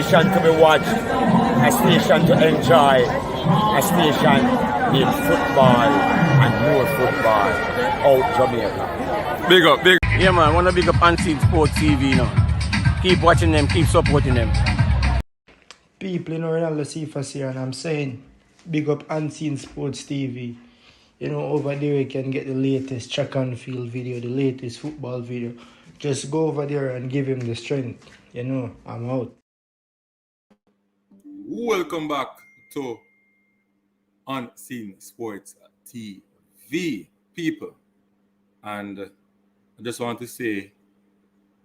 station to be watched, a station to enjoy, a station in football and more football out Jamaica. Big up, big. Yeah, man, want to big up Unseen Sports TV now. Keep watching them, keep supporting them. People, Ronaldo Cephas here, and I'm saying, big up Unseen Sports TV. Over there you can get the latest track and field video, the latest football video. Just go over there and give him the strength. I'm out. Welcome back to Unseen Sports TV, people. And I just want to say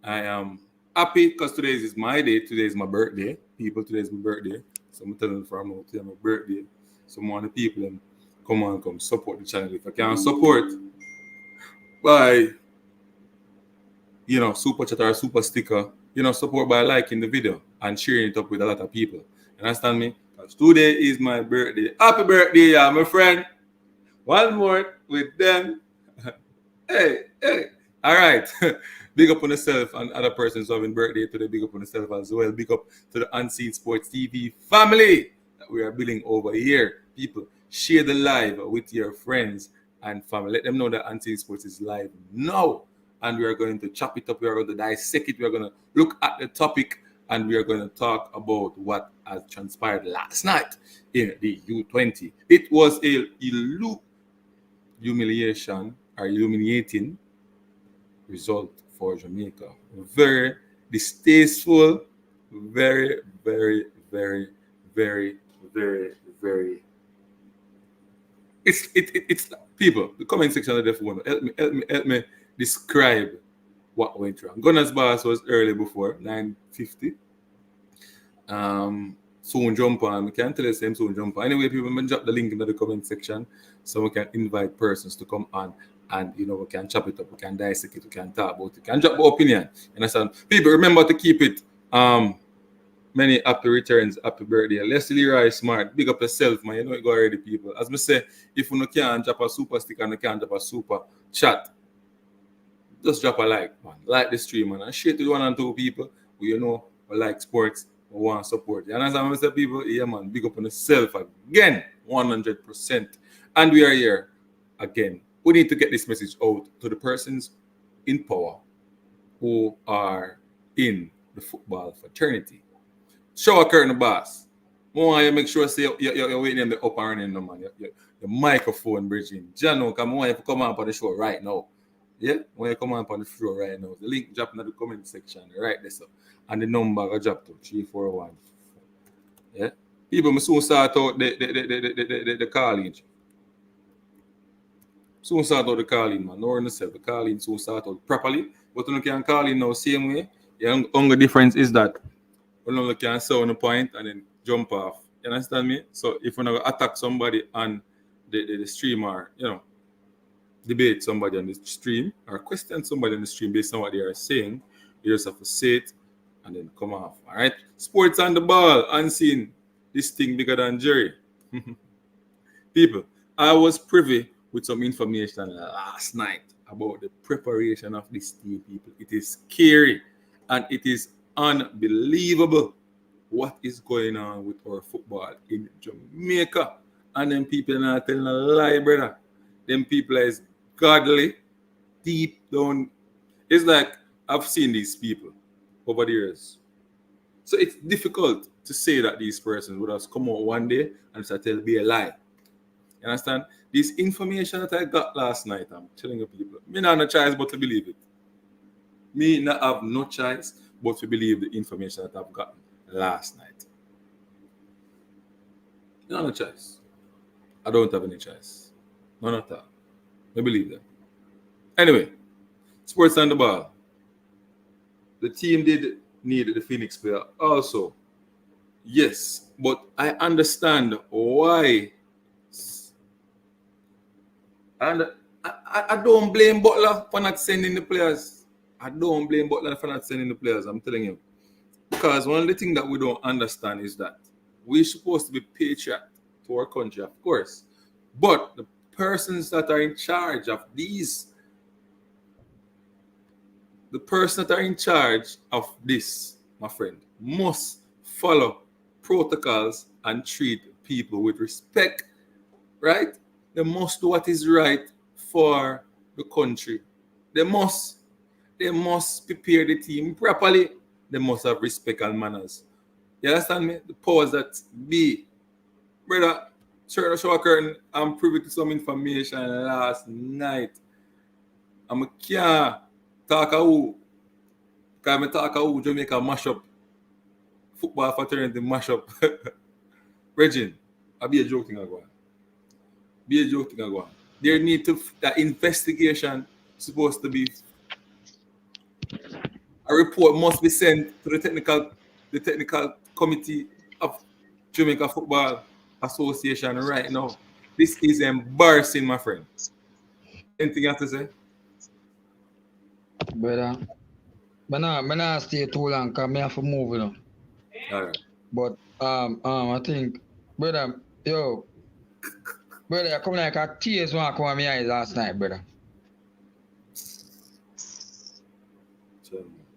I am happy because today is my day. Today is my birthday. People, today is my birthday. So I'm telling you from now, today is my birthday. So more the people come support the channel. If I can support by super chat or super sticker, support by liking the video and sharing it up with a lot of people. You understand me? Because today is my birthday. Happy birthday, yeah, my friend. One more with them. Hey. All right. Big up on yourself and other persons having birthday today. Big up on yourself as well. Big up to the Unseen Sports TV family that we are building over here. People, share the live with your friends and family. Let them know that Unseen Sports is live now. And we are going to chop it up. We are going to dissect it. We are going to look at the topic. And we are going to talk about what has transpired last night in the U20. It was a humiliating result for Jamaica. Very distasteful, very, very, very, very, very, very. It's people. The comment section of the phone. Help me describe what went wrong. Gunner's Boss was early before 9:50. Soon jump on. We can't tell the same soon jump on. Anyway, people, I'm drop the link in the comment section so we can invite persons to come on and we can chop it up, we can dissect it, we can talk about it, we can drop our opinion. You understand? People, remember to keep it. Many happy returns, happy birthday. Leslie Leroy Smart, big up yourself, man. You know it go already, people. As I say, if you can't drop a super sticker and you can't drop a super chat, just drop a like, man. Like the stream, man. And share to 1 and 2 people who who like sports, who want to support. You understand what I say, people? Yeah, man. Big up on yourself again, 100%. And we are here again. We need to get this message out to the persons in power who are in the football fraternity. Shower curtain, boss. More you make sure say you're waiting in the up and running, man. Your microphone bridging. Jano, come on, you come on the show right now. Yeah, when you come on the show right now, the link drop in the comment section right there, so. And the number I drop to 341. Yeah, people must soon start out the college. Soon start out the calling, man. No yourself. The calling soon start out properly. But you can call in now same way. The only difference is that you can sound a point and then jump off. You understand me? So if you attack somebody on the stream or debate somebody on the stream or question somebody on the stream based on what they are saying, you just have to say it and then come off. All right? Sports on the ball, unseen. This thing bigger than Jerry. People, I was privy with some information last night about the preparation of this team, people. It is scary and it is unbelievable what is going on with our football in Jamaica. And them people are not telling a lie, brother. Them people is godly, deep down. It's like I've seen these people over the years. So it's difficult to say that these persons would have come out one day and start telling me a lie. You understand? This information that I got last night, I'm telling you people, me not have no choice but to believe it. Me not have no choice but to believe the information that I've gotten last night. No choice. I don't have any choice. None at all. I believe them. Anyway, sports on the ball. The team did need the Phoenix player also. Yes, but I understand why. And I don't blame Butler for not sending the players. I'm telling you. Because one of the things that we don't understand is that we're supposed to be patriot to our country, of course. But the persons that are in charge of these, my friend, must follow protocols and treat people with respect, right? They must do what is right for the country. They must prepare the team properly. They must have respect and manners. You understand me? The powers that be. Brother, Sir Show Curtain, I'm privy to some information last night. I can't talk about Jamaica mash up football fraternity mash up. Regine, I'll be a joke thing again. There need to that investigation supposed to be a report must be sent to the technical committee of Jamaica Football Association right now. This is embarrassing, my friend. Anything you have to say? Brother, I not stay too long because I have to move, you know. All right. But I think, brother, I come like a tears when I come on my eyes last night, brother.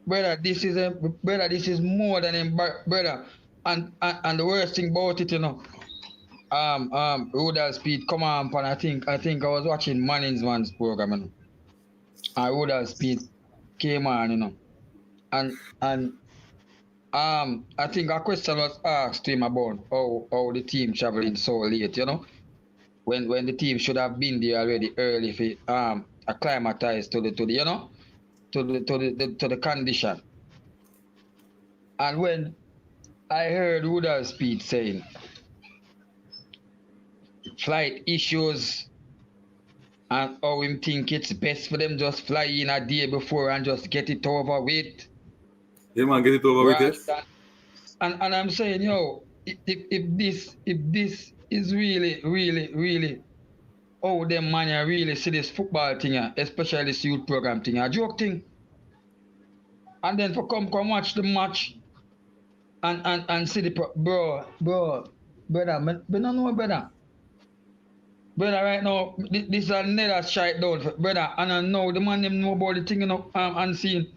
Brother, this is more than brother. And the worst thing about it, you know, Rudolph Speed come on, and I think I was watching Manning's man's program, you know. And Rudolph Speed came on, you know. And I think a question was asked to him about how the team traveling so late, you know. When the team should have been there already early for acclimatize to the you know, to the condition. And when I heard Rudolph Speed saying flight issues and how him think it's best for them just fly in a day before and just get it over with. Yeah, man, get it over with this. And I'm saying, yo, if this is really how them man really see this football thing, especially this youth program thing, a joke thing. And then for come watch the match and see the brother, but no brother. Brother, right now, this is another strike down, brother. And I know the man them know about the thing, you know, unseen.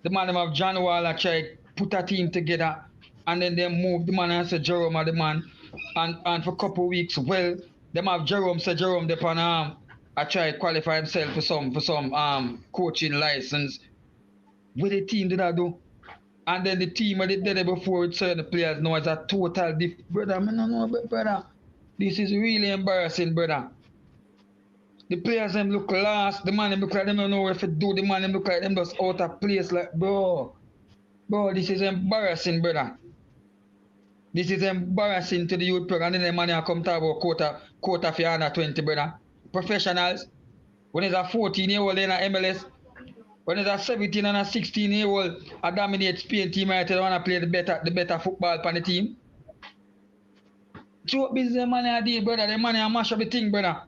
The man them have John Waller try put a team together, and then they move the man and say Jerome are the man. And for a couple of weeks, well, them have Jerome say Jerome they pan I try to qualify himself for some coaching license. What the team did I do? And then the team that did it before it certain players know it's a total brother. I don't know, brother. This is really embarrassing, brother. The players them look lost. The man them look like them don't know if it do. The man them look like them just out of place. Like, bro, this is embarrassing, brother. This is embarrassing to the youth program. And then the man come talk about quota for under 20, brother. Professionals. When it's a 14-year-old in a MLS, when it's a 17 and a 16-year-old, I dominate Spain team, right? They want to play the better football for the team. So business the money I did, brother. The money I mash up the thing, brother.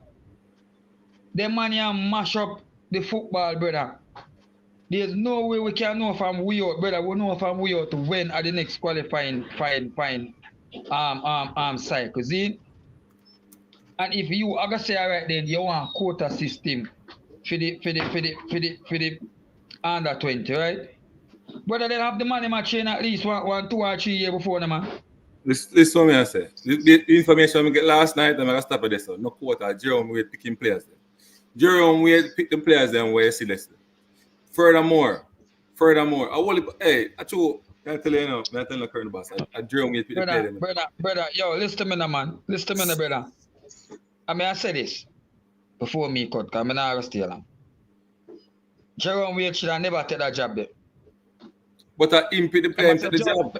The money I mash up the football, brother. There's no way we can know from we out, brother. We know from we out to win at the next qualifying cycle. See? And if you are gonna say alright then you want quota system for the under 20, right? Brother, they have the money matching at least one 2 or 3 years before them, man. This one I say. The information we get last night, I'm gonna stop at this. No quota. Jerome Wade picking players there. Jerome Wade pick the players then where you see this. Furthermore, I will I tell you now, I tell you current boss. I Jerome Wade pick the players. Brother, yo, listen to me now, man. Listen to me now, brother. I say this before me cut, because I'm not stay long. Jerome Wade should have never take that job there. But I impede the player to the job.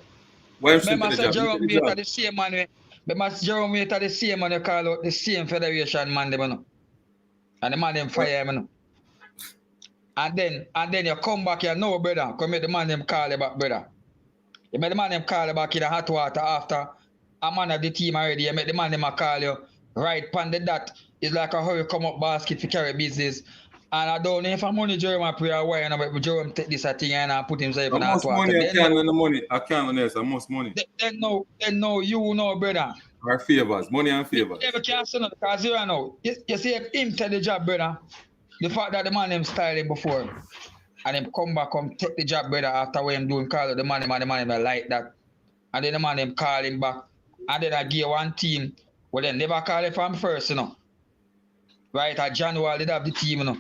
Why remember say Jerome Wade are the same man. Remember Jerome Wade are the same man you call out the same federation man them, you know. And the man them fire him, you know. And then you come back here, no brother. Come make the man them call you back, brother. You make the man them call you back in the hot water after a man of the team already. You make the man them call you right pan the dot. It's like a hurry come up basket to carry business. And I don't know if I'm only Jerome pray a while, but Jerome take this thing and put himself in the hot water. Money, I can't the money. I can't on this. I must money. Then no, you know, brother. Our favors, money and favors. You never can say nothing because you know. You see if him take the job, brother. The fact that the man him style him before and him come back, come take the job, brother, after what him doing, call the man like that. And then the man them call him back. And then I give one team, well then never call it from first, you know. Right, at January they have the team, you know.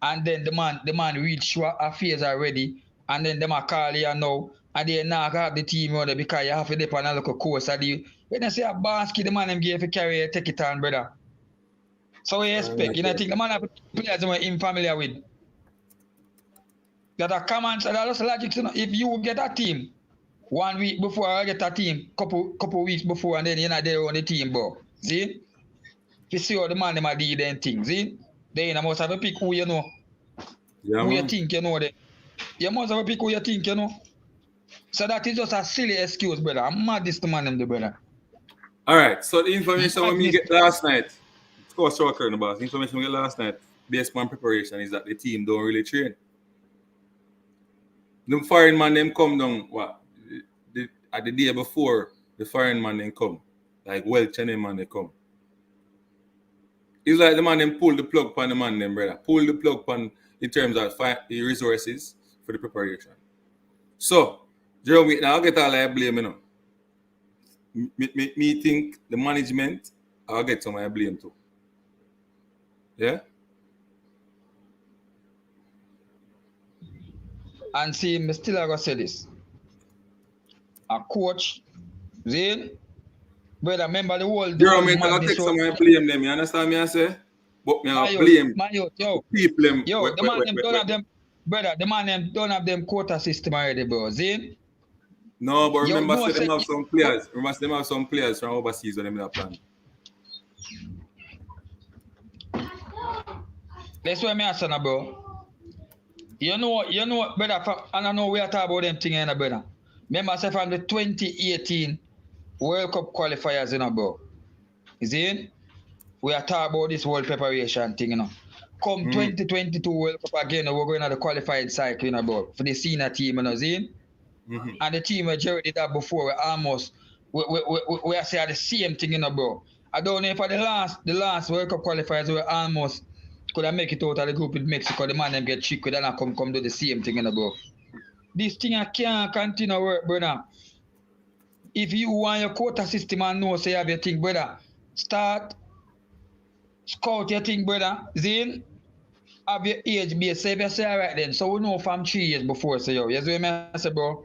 And then the man reach a phase already. And then them a call you now. And they now have the team, you know, because you have to depend on a local course. When they say a basket, the man them give to carry it, take it on, brother. So we expect, you know, I think the man have players that we're familiar with. That are common, so that's logic, you know. If you get a team 1 week before, I get a team couple weeks before, and then you're not there on the team, bro. See? You see how the man them are doing them things, see? Then you must have a pick who you know. Yeah, Who man. you think you know them. You must have a pick who you think you know. So that is just a silly excuse, brother. I'm mad this to man them, the brother. Alright, so the information we get last night, of course, short the boss. The information we get last night, based on preparation, is that the team don't really train. The foreign man them come down at the day before the foreign man them come. Like Welch and them man they come. It's like the man them pull the plug on the man them, brother. Pull the plug on in terms of the resources for the preparation. So, Jeremy, now I'll get all I blame, you know. Me think the management, I'll get some I blame too. Yeah? And see, me still gonna say this. A coach, Zane, brother, remember the whole Jeremy, I'll take some I blame them, you understand me I say? But me I blame yo, people them. Yo, the man them don't have them, brother, the man them don't have them quota system already, bro. Zane? No, but remember, Yo, them have some players. Remember, them have some players from overseas when them in a plan. That's what I'm asking, bro. You know, brother, and I know we are talking about them things, brother. Remember, say from the 2018 World Cup qualifiers, you know, bro. Is it? We are talking about this world preparation thing, you know. Come 2022 World Cup again, we're going to the qualified cycle, you know, bro, for the senior team, you know, see? And the team where Jerry did that before, we almost, we are saying the same thing, you know, bro. I don't know if for the last World Cup qualifiers, we almost could have make it out of the group with Mexico, the man them get tricked, and I come do the same thing, you know, bro. This thing I can't continue work, brother. If you want your quota system and know, say you have your thing, brother, start scout your thing, brother. Zane, have your age base. Say if you say all right then, so we know from 3 years before, say yo. You see what I say, bro?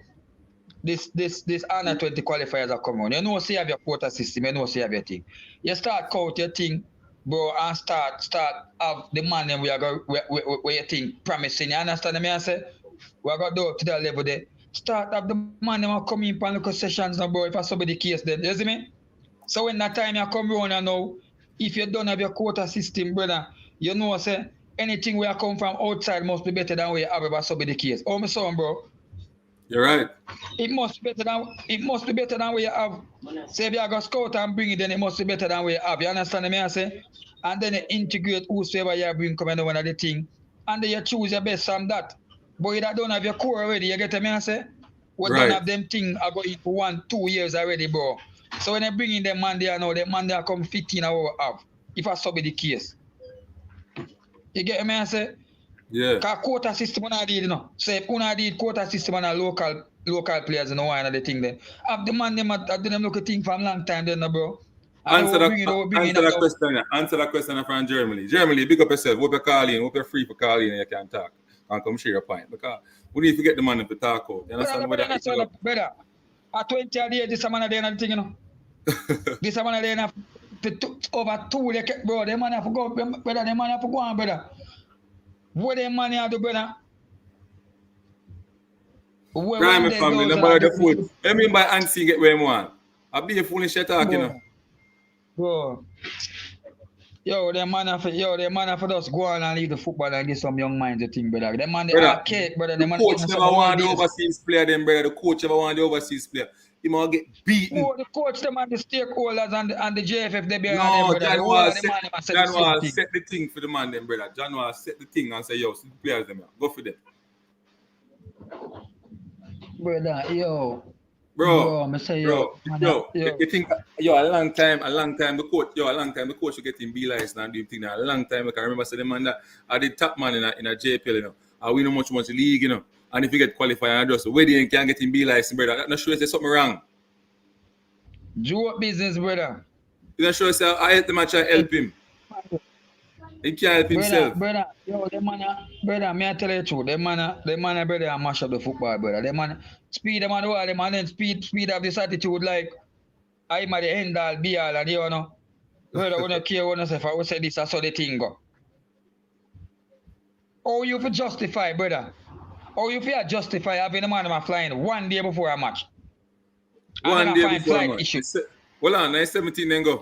This under 20 qualifiers are coming on. You know, say you have your quota system, you know, say you have your thing. You start count your thing, bro, and start have the man them where you think promising. You understand me? I say we are gonna do up to that level there. Start have the man them come in for local sessions now, bro. If I saw the case then, you see me? So when that time you come around and now, if you don't have your quota system, brother, you know say anything where you come from outside must be better than where you have if I saw the case. Oh my son, bro. You're right. It must be better than where you have. Say if you go scout and bring it, then it must be better than where you have. You understand me? I say? And then you integrate whosoever you bring coming over one the thing. And then you choose your best from that. But you don't have your core already, you get me? I say? We don't have them thing I go into 1-2 years already, bro. So when I bring in them man there now, them man there come 15 hours have. If I saw be the case. You get me? I say? Yeah. Because quota system on did, you know. So if you did quota system on a local players, you know, one of the thing then. Have the man them at them look at thing from long time then, no, bro. Answer that question from Germany. Germany, big up yourself. Hope you call in. Hope you're free for calling and you can talk. And come share your point. Because we need to get the man to talk out. You understand what that is? Brother, at 20 years, this man there and thing, you know. This man there over 2 decades, bro. Them man have to go, brother. Them man have to go on, brother. What them money have to, brother? Crime family, nobody the food. I mean by Ansi get where you want. I'll be a foolish talk, you know. Bro. Yo, them man have to just go on and leave the football and get some young minds, the thing, brother. Them man, they are cake, brother. The coach never want the overseas player, them, brother. The coach never want the overseas player. He might get beaten. Oh, the coach, them and the stakeholders and the JFF, they be no, on them, brother. John Wall set the thing for the man, them, brother. John Wall set the thing and say, yo, see the players, them, go for them. Brother, yo. Bro, I say, you think, a long time the coach should get him be license and do him thing. A long time, I can remember say the man that are the top man in a JPL, you know. And we know much league, you know. And if you get qualified and just wedding and can't get him B license, brother, that not sure there's something wrong. Joke business, brother. You not sure say I help the match and help him. He can't help himself. Brother, yo, brother, may I tell you the truth? Them man, brother, mash up the football, brother. Them man, speed, them man, them man, then speed of this attitude like, I'm at the end all, be all, and you know, brother, we don't care what say, if I would say this, that's how the thing go. How you for justify, brother? How you for justify having a man flying one day before a match? One day before a match. Issues. Hold on, 9:17 then go.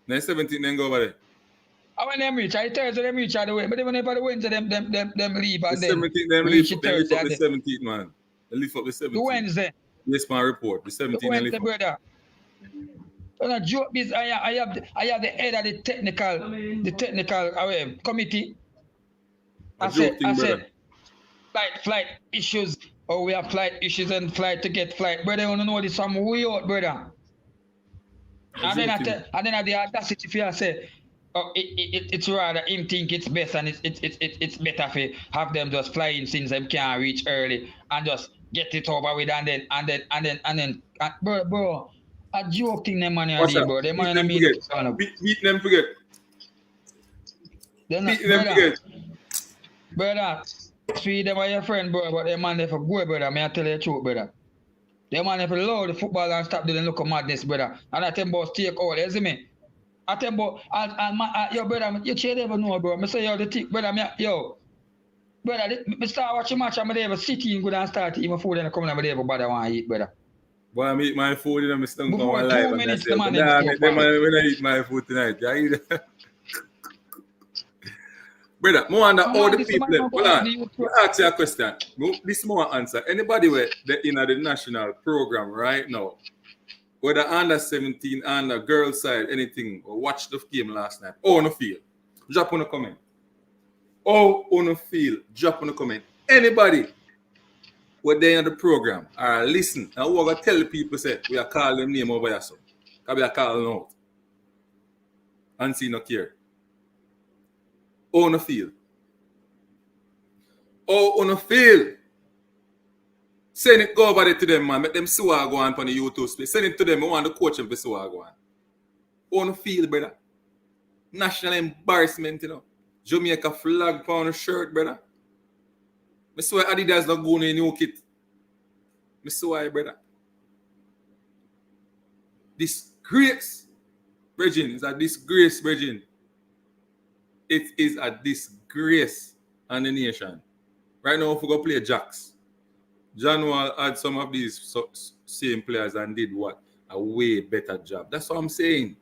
9:17 then go over there. I when them reach, I Thursday them reach out the way, but even if the Wednesday them leave and the then 17th them reach leave, Thursday. up the 17th, man. They lift up the 17th. The Wednesday. Yes, my report. The 17th the Wednesday, brother. And a joke is I have the head of the technical committee. I said flight issues. Oh, we have flight issues and flight to get flight. Brother, you want to know this some way out, brother. And then at the audacity if I say, oh, it's rather him think it's best and it's better to have them just flying since them can't reach early and just get it over with and then bro, a joke thing them man here, bro. Them man beat them forget. Brother, feed them are your friend, bro, but them man they for go, brother. May I tell you the truth, brother. Them man they for love the football and stop doing look of madness, brother. And I tell about take all, you see me? I tell about yo brother, you should never know, bro. I say yo the tick, brother, brother, I start watching match, I'm there sitting good and start even food and come and I'm there bother want to eat, brother. Boy, I eat my food and I'm still Before going 2 live. minutes, The man when I eat my food tonight. Brother, more on all the people. Hold on. I ask you a question. This more answer. Anybody where they in the national program right now, whether under 17, under girl side, anything, or watch the game last night, or on the field, drop on a comment. Or on the field, drop on a comment. Anybody where they in the program, or listen, and we're going to tell the people, say, we are calling them name over here, so. Because we are calling them out. And see no care. On the field. Oh, on the field. Send it go over there to them, man. Make them see what go on the YouTube space. Send it to them. I want the coach them to see what go on. On the field, brother. National embarrassment, you know. Jamaica flag on the shirt, brother. I swear Adidas not going in new kit. I swear, brother. Disgrace, Virgin. It's a disgrace, Virgin. It is a disgrace on the nation. Right now, if we go play Jacks, John Wall had some of these same players and did what? A way better job. That's what I'm saying.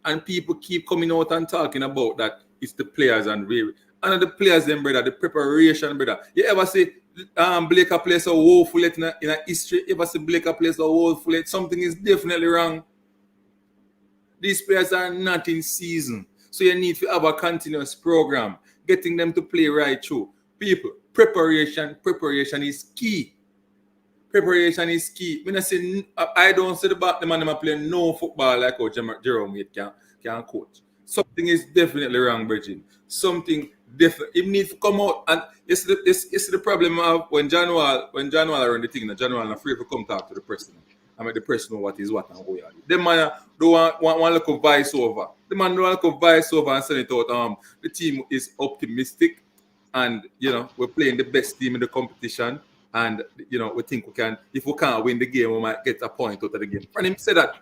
And people keep coming out and talking about that it's the players and the players, them, brother, the preparation, brother. You ever see Blaker play so woeful in a history? You ever see Blaker play so woeful? Something is definitely wrong. These players are not in season. So you need to have a continuous program, getting them to play right through. People, preparation is key. Preparation is key. I don't see the man playing no football like how Jerome Wade can coach. Something is definitely wrong, Bridget. Something different. It needs to come out. And it's the problem of when John Wall around the thing, John Wall is afraid to come talk to the person. I mean, the person know what is what and who you are. The man don't want look of vice over. The man don't want look of vice over and send it out. The team is optimistic, and we're playing the best team in the competition, and we think we can. If we can't win the game, we might get a point out of the game. From him say that.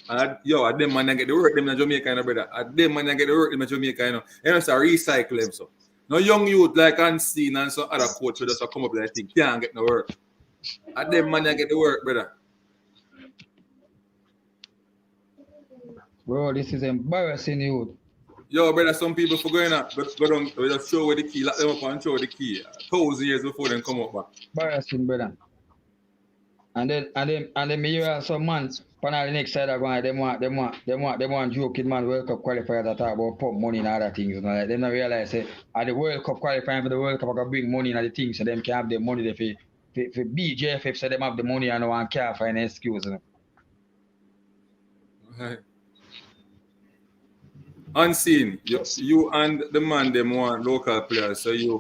And them man get the work them in Jamaica, brother. Them man get the work them in Jamaica, it's a recycle them so. No young youth like Unseen and some other coach who just come up like think can't get no work. And them man get the work, brother. Bro, this is embarrassing, youth. Yo, brother, some people for going out, go down, we just show where the key, lock them up and show the key. 1,000 years before them come up back. Embarrassing, brother. And then me hear some man on the next side of going, they want joking man World Cup qualifiers that talk about pump money and other things. Like, they don't realize say at the World Cup qualifying for the World Cup I can bring money and the things so them can have the money they for BJFF so them have the money and no one care for any excuse. Right. Unseen, you and the man them want local players, so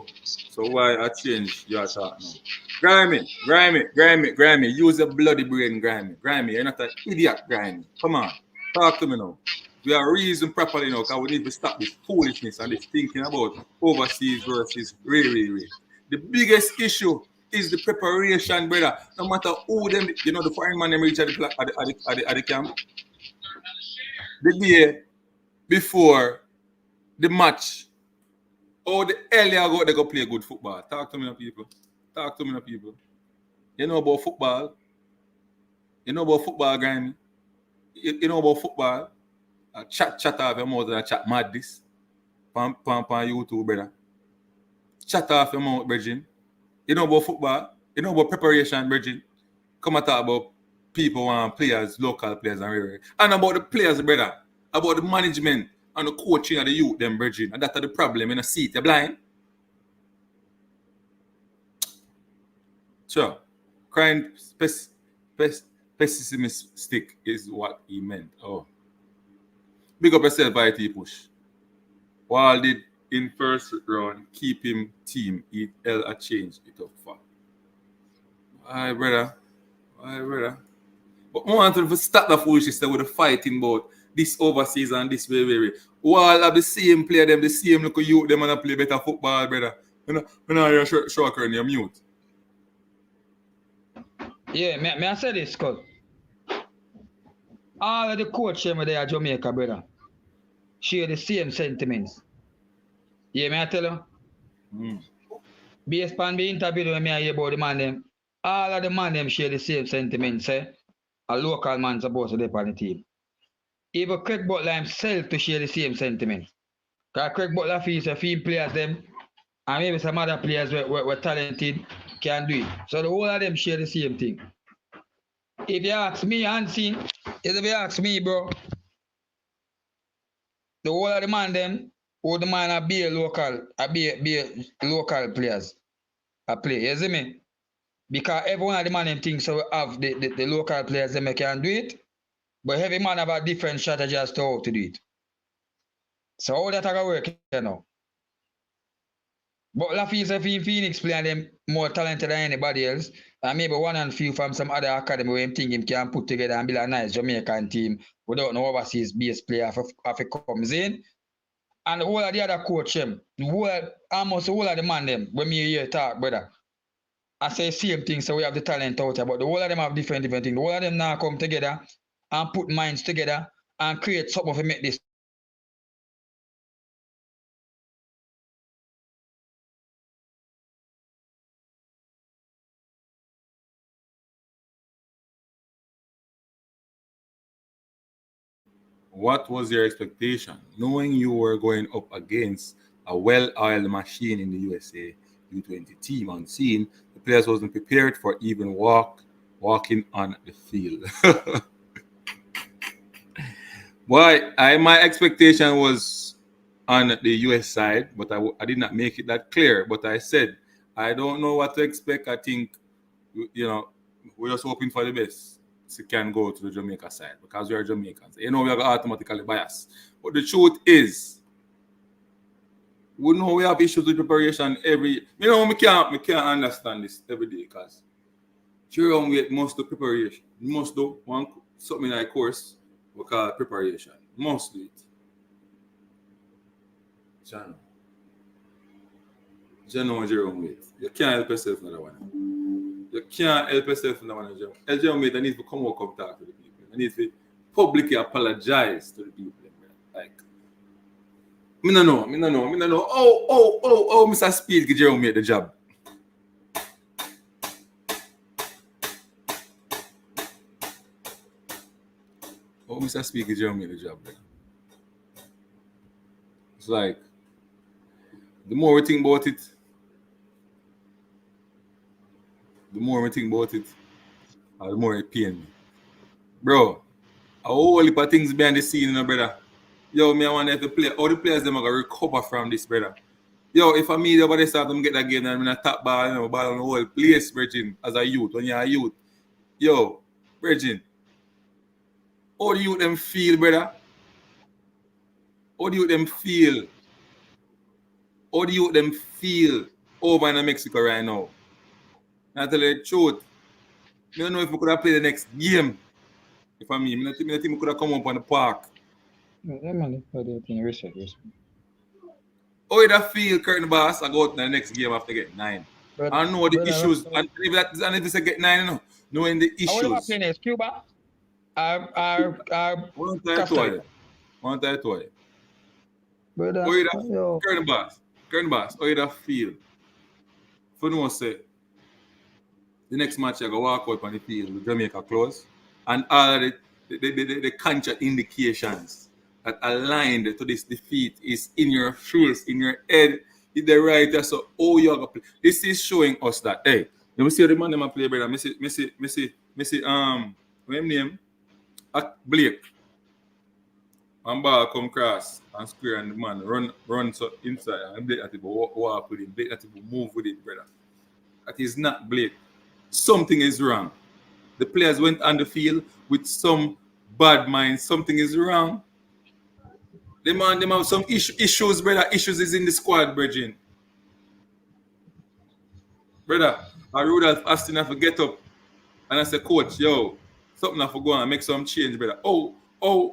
why I change your thought now? Grimy, use your bloody brain, Grimy, you're not an idiot, Grimy. Come on, talk to me now. We are reason properly now, because we need to stop this foolishness and this thinking about overseas versus really. The biggest issue is the preparation, brother. No matter who them, the foreign man them reach at the camp, the day before the match, oh, the earlier they go play good football. Talk to me now, people. You know about football? Grimy? You know about football? Chat off your mouth and chat mad this. Pam YouTube, brother. Chat off your mouth, Bridging. You know about football? You know about preparation, Bridging. Come and talk about people and players, local players and everywhere. And about the players, brother. About the management and the coaching of the youth, them, Bridging. And that's the problem. You know, see it. You're blind. Sure. Crying pessimistic is what he meant. Oh. Big up yourself, IT push. While did in first round keep him team, it hell a change it up for. Aye, brother. But I want to start the foolishness with the fighting about this overseas and this way. While have the same player, them, the same look youth, them and play better football, brother. You know you're shocker and you're mute. Yeah, may I say this, cuz? All of the coach them there at Jamaica, brother, share the same sentiments. Yeah, may I tell you? Based on the interview when I hear about the man them, all of the man them share the same sentiments, a local man supposed to be on the team. Even Craig Butler himself to share the same sentiment. Because Craig Butler feels a few players them, and maybe some other players were talented, can do it. So the whole of them share the same thing. If you ask me, Hansi, if you ask me, bro, the whole of the man them, all the man be local players. I play, you see me? Because every one of the man them thinks so have the local players them can do it, but every man have a different strategy as to how to do it. So how that can work, you know? But Laffy say Phoenix player them more talented than anybody else. And maybe one and few from some other academy where him think him can put together and build a nice Jamaican team without no overseas base player if it comes in. And the whole of the other coach them, almost the whole of the man them, when me hear talk, brother. I say same thing, so we have the talent out there, but the whole of them have different things. The whole of them now come together and put minds together and create something to make this. What was your expectation, knowing you were going up against a well-oiled machine in the USA U20 team on scene? The players wasn't prepared for even walking on the field. My expectation was on the US side, but I did not make it that clear. But I said I don't know what to expect. I think we're just hoping for the best. So can go to the Jamaica side because we are Jamaicans. We are automatically biased. But the truth is, we know we have issues with preparation we can't understand this every day because Jerome wait must do preparation. Must do something like course we call preparation. Must do it. Jerome wait. You can't help yourself in that one. You can't help yourself in that one, Jerome. Jerome wait, I need to come talk to the people. I need to publicly apologize to the people. Like Me no know. Oh, Mr. Speed give Jerome the job. Oh, Mr. Speed give Jerome the job. It's like the more we think about it, the more it pains me. Bro, a whole heap of things behind the scene, brother. Yo, me I wonder if all the players them are gonna recover from this, brother. Yo, if I meet everybody start them get that game and I'm in a top ball, ball on the whole place, Virgin, as a youth, when you're a youth. Yo, Virgin, how do you them feel, brother? How do you them feel? How do you them feel over in Mexico right now? I tell you the truth. I don't know if we could have played the next game. If I mean, I think we could have come up on the park. Yeah, man, for the thing, respect. How you that feel, Curtin Boss? I go out in the next game after get 9. But, I know the issues, and if it's a get 9, you know, knowing the I want to issues. play next Cuba. One time Costa to Rica. it. One time to it. Brother, How you that, Curtin Boss, how you that feel? For no say, the next match I go walk out on the field with Jamaica close, and all the contract indications that aligned to this defeat is in your face, in your head, in the right. So, oh, you're gonna play. This is showing us that, hey, you see the man them play, brother. Me see, what his name? Blake. And ball come cross and square, and the man run so inside, and Blake that walk with him. Blake that move with it, brother. That is not Blake. Something is wrong. The players went on the field with some bad mind. Something is wrong. Them have some issues, brother. Issues is in the squad, brethren. Brother, I Rudolph Aston have to get up and I say, coach, yo, something have to go on, make some change, brother. Oh,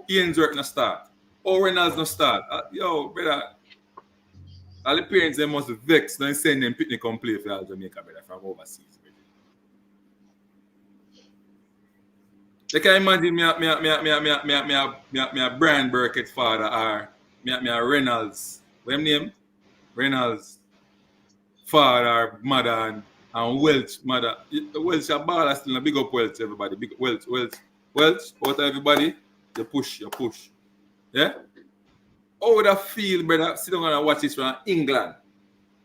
Ian's work not start. Oh, Reynolds not start. Yo, brother. All the parents they must vex. Don't send them picnic come play for all Jamaica, brother, from overseas. You can imagine me a Brian Burkett father or me a Reynolds. What him name? Reynolds father, mother, and Welch mother. Welch a baller still a big up Welch, everybody. Big Welch. What everybody? You push. Yeah? How would I feel, brother? Sit down and watch it from England.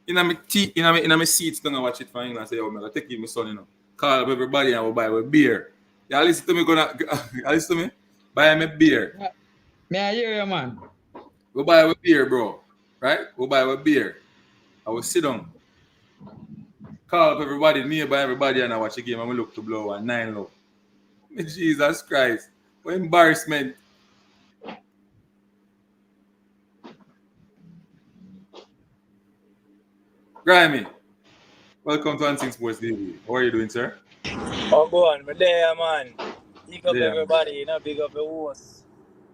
In my seats, don't watch it from England. Say, yo, man, I take my son, you know. Call up everybody and we'll buy a beer. You listen to me, you listen to me? Buy me beer. May I hear you, man? We'll buy a beer, bro. Right? We'll buy a beer. I will sit down. Call up everybody, nearby everybody, and I watch the game and we look to blow and 9 low. Jesus Christ. What embarrassment. Grimy. Welcome to Unseen Sports TV. How are you doing, sir? Oh, go on, but there, man. Big up Yeah. everybody, you know, big up the host,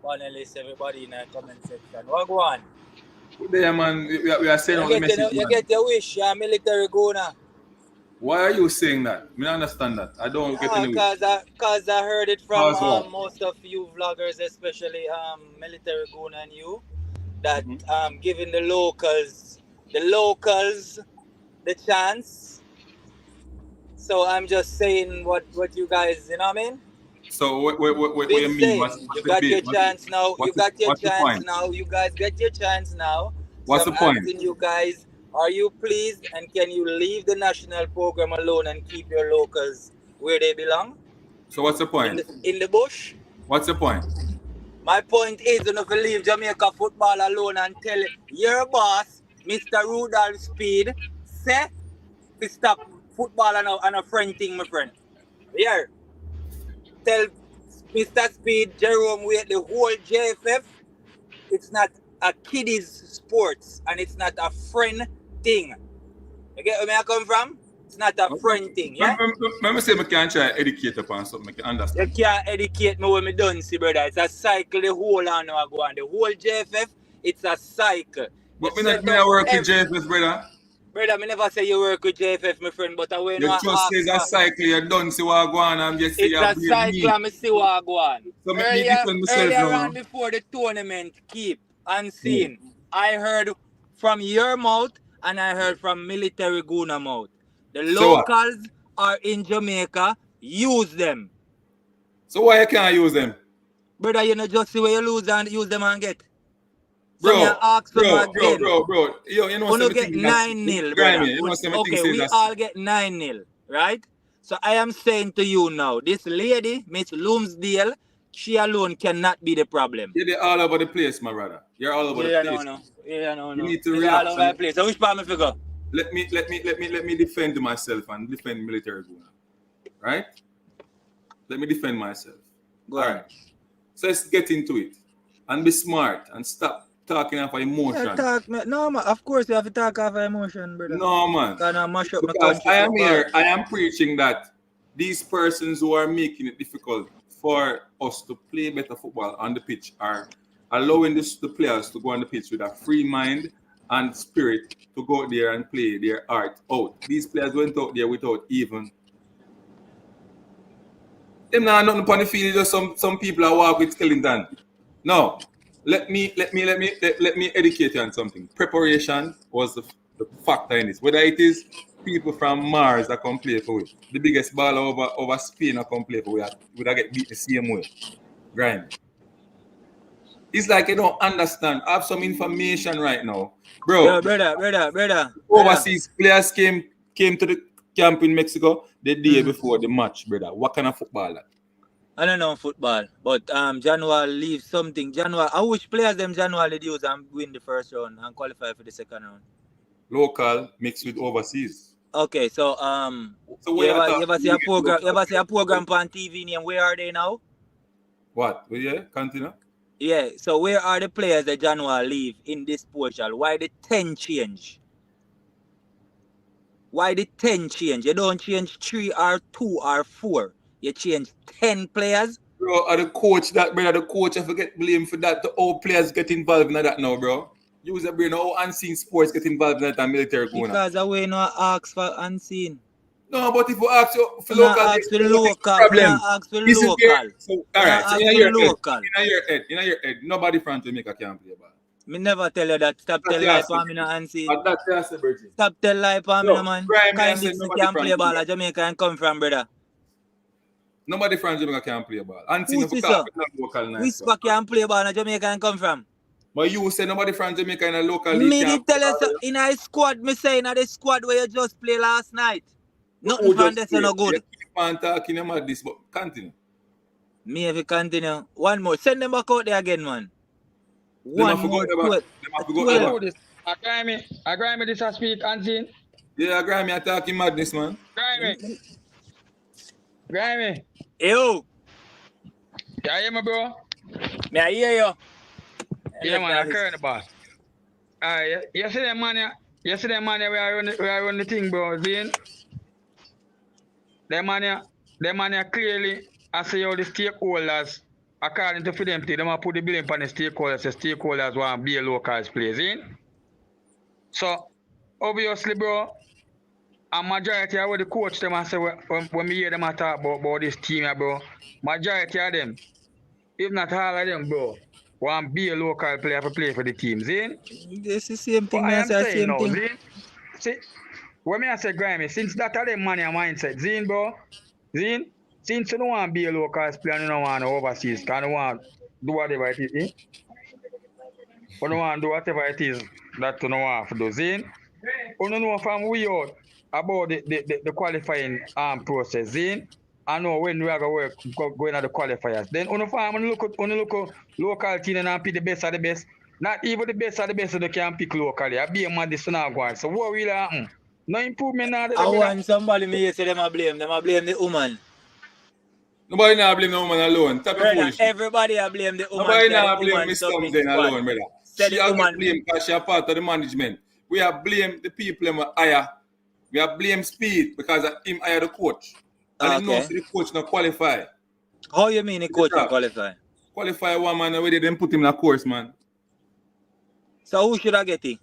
panelists, everybody in the comment section. What go on? There, man. We are saying all the message. You get your wish, you're military guna. Why are you saying that? I don't understand that. I don't get any wish. Cause I heard it from Cause what? most of you vloggers, especially military guna and you, that giving the locals the chance. So I'm just saying what you guys, you know what I mean? So what do you mean? What's You got your chance now. You got your what's the chance point? now. You guys get your chance now. What's So the I'm point? asking you guys, are you pleased and can you leave the national program alone and keep your locals where they belong? So what's the point? In the bush? What's the point? My point is, you know, if you leave Jamaica football alone and tell your boss, Mr. Rudolph Speed, say, to stop football and a friend thing, my friend. Here. Tell Mr. Speed, Jerome Wait, the whole JFF, it's not a kiddies sports and it's not a friend thing. You get where I come from? It's not a friend thing, yeah? Let me say I can try to educate upon something I can understand. You can't educate me when I done, see, brother. It's a cycle, the whole on now go on. The whole JFF, it's a cycle. But me not work with JFF, brother. Brother, I never say you work with JFF, my friend, but I will You not just say it's a cycle, you don't see what go on and just say it's a cycle and I see what go on. So me defend myself Earlier now. on before the tournament, keep unseen. I heard from your mouth and I heard from military guna mouth. The locals are in Jamaica, use them. So why you can't use them? Brother, you know just see where you lose and use them and get. Bro, Yo, you know we get 9-0, brother. Okay, we all get 9-0, right? So I am saying to you now, this lady, Miss Loomsdale, she alone cannot be the problem. You're all over the place, my brother. You're all over the place. No. You need to All react. over the place. So which part me figure? Let me defend myself and defend military guna. Right? Let me defend myself. Go on. Alright. So let's get into it. And be smart and stop talking of emotion. No, man, of course you have to talk off emotion, brother. No, man. Can I mash up my Because country I am football? here, I am preaching that these persons who are making it difficult for us to play better football on the pitch are allowing the players to go on the pitch with a free mind and spirit to go out there and play their art out. These players went out there without even them not nothing upon the field, just some people are walk with skeleton. No. Let me educate you on something. Preparation was the factor in this. Whether it is people from Mars that come play for we, the biggest baller over Spain that come play for we, would I get beat the same way. Grime. It's like you don't understand. I have some information right now. Bro, Yo, brother. overseas players came to the camp in Mexico the day before the match, brother. What kind of football that? I don't know football, but January leave something. January, I wish players them January they use and win the first round and qualify for the second round. Local mixed with overseas. Okay, so So you ever see a program? You ever see a program on TV name? Where are they now? What? Yeah, continue. Yeah. So where are the players that January leave in this portal? Why the 10 change? Why the 10 change? You don't change 3 or 2 or 4. You change 10 players. Bro, are the coach that, brother, the coach, I forget blame for that. The old players get involved in that now, bro. Use a brain, how unseen sports get involved in that and military going on. Because away no ask for unseen. No, but if you ask you for No local, ask for local. problem. No ask for This is local. there. So, all right, so in your head, nobody from Jamaica can play ball. Me never tell you that. Stop tell lie for me no unseen. That's the virgin. Stop tell lie for me no man. Grime, I Kind said Dixon nobody can from play ball at Jamaica and come from, brother. Nobody from Jamaica can play ball. Who say so? Whisper can play ball at Jamaica and come from. But you say nobody from Jamaica in a local Me league did tell you so, in a squad, me say in the squad where you just play last night. Nothing from this no good. You keep on talking about this, but continue. Me if you continue. One more. Send them back out there again, man. One more. Agree me this I speak unseen. Yeah, agree me talking madness, man. Agree me. Yo. You hear me, bro? Me I hear you. Yeah, man, I carry the boss. Yesterday, man, we are run the thing, bro. Zin. Them man, clearly, I say all the stakeholders, according to them, they don't put the blame on the stakeholders. The stakeholders want to be a locals place, in. So, obviously, bro, a majority of the coach them I say when we hear them talk about this team, bro, majority of them, if not all of them, bro, want to be a local player to play for the team, Zin. This is the same thing. I am saying now, Zin. See, when I say Grammy, since that are the money mindset, Zin, bro, Zin, since you don't want to be a local player, you don't want to overseas, because you want to do whatever it is, eh? You don't want to do whatever it is that you don't want to do, Zin. You don't know from we out about the qualifying process, Zin. I know when we are going to work going at the qualifiers. Then on the farm, look local team and pick the best of the best. Not even the best of the best they can pick locally. I be a man this now going. So what will happen? No improvement now. I want somebody me say them a blame the woman. Nobody now blame the woman alone. Brother, everybody a blame the woman. Nobody now blame Miss Something alone, brother. She has to blame because she is part of the management. We have blame the people who hire. We have blame Speed because of him hire the coach. And he knows the coach not qualify. How you mean the coach not qualify? Qualify one man already, then put him in a course, man. So who should I get it?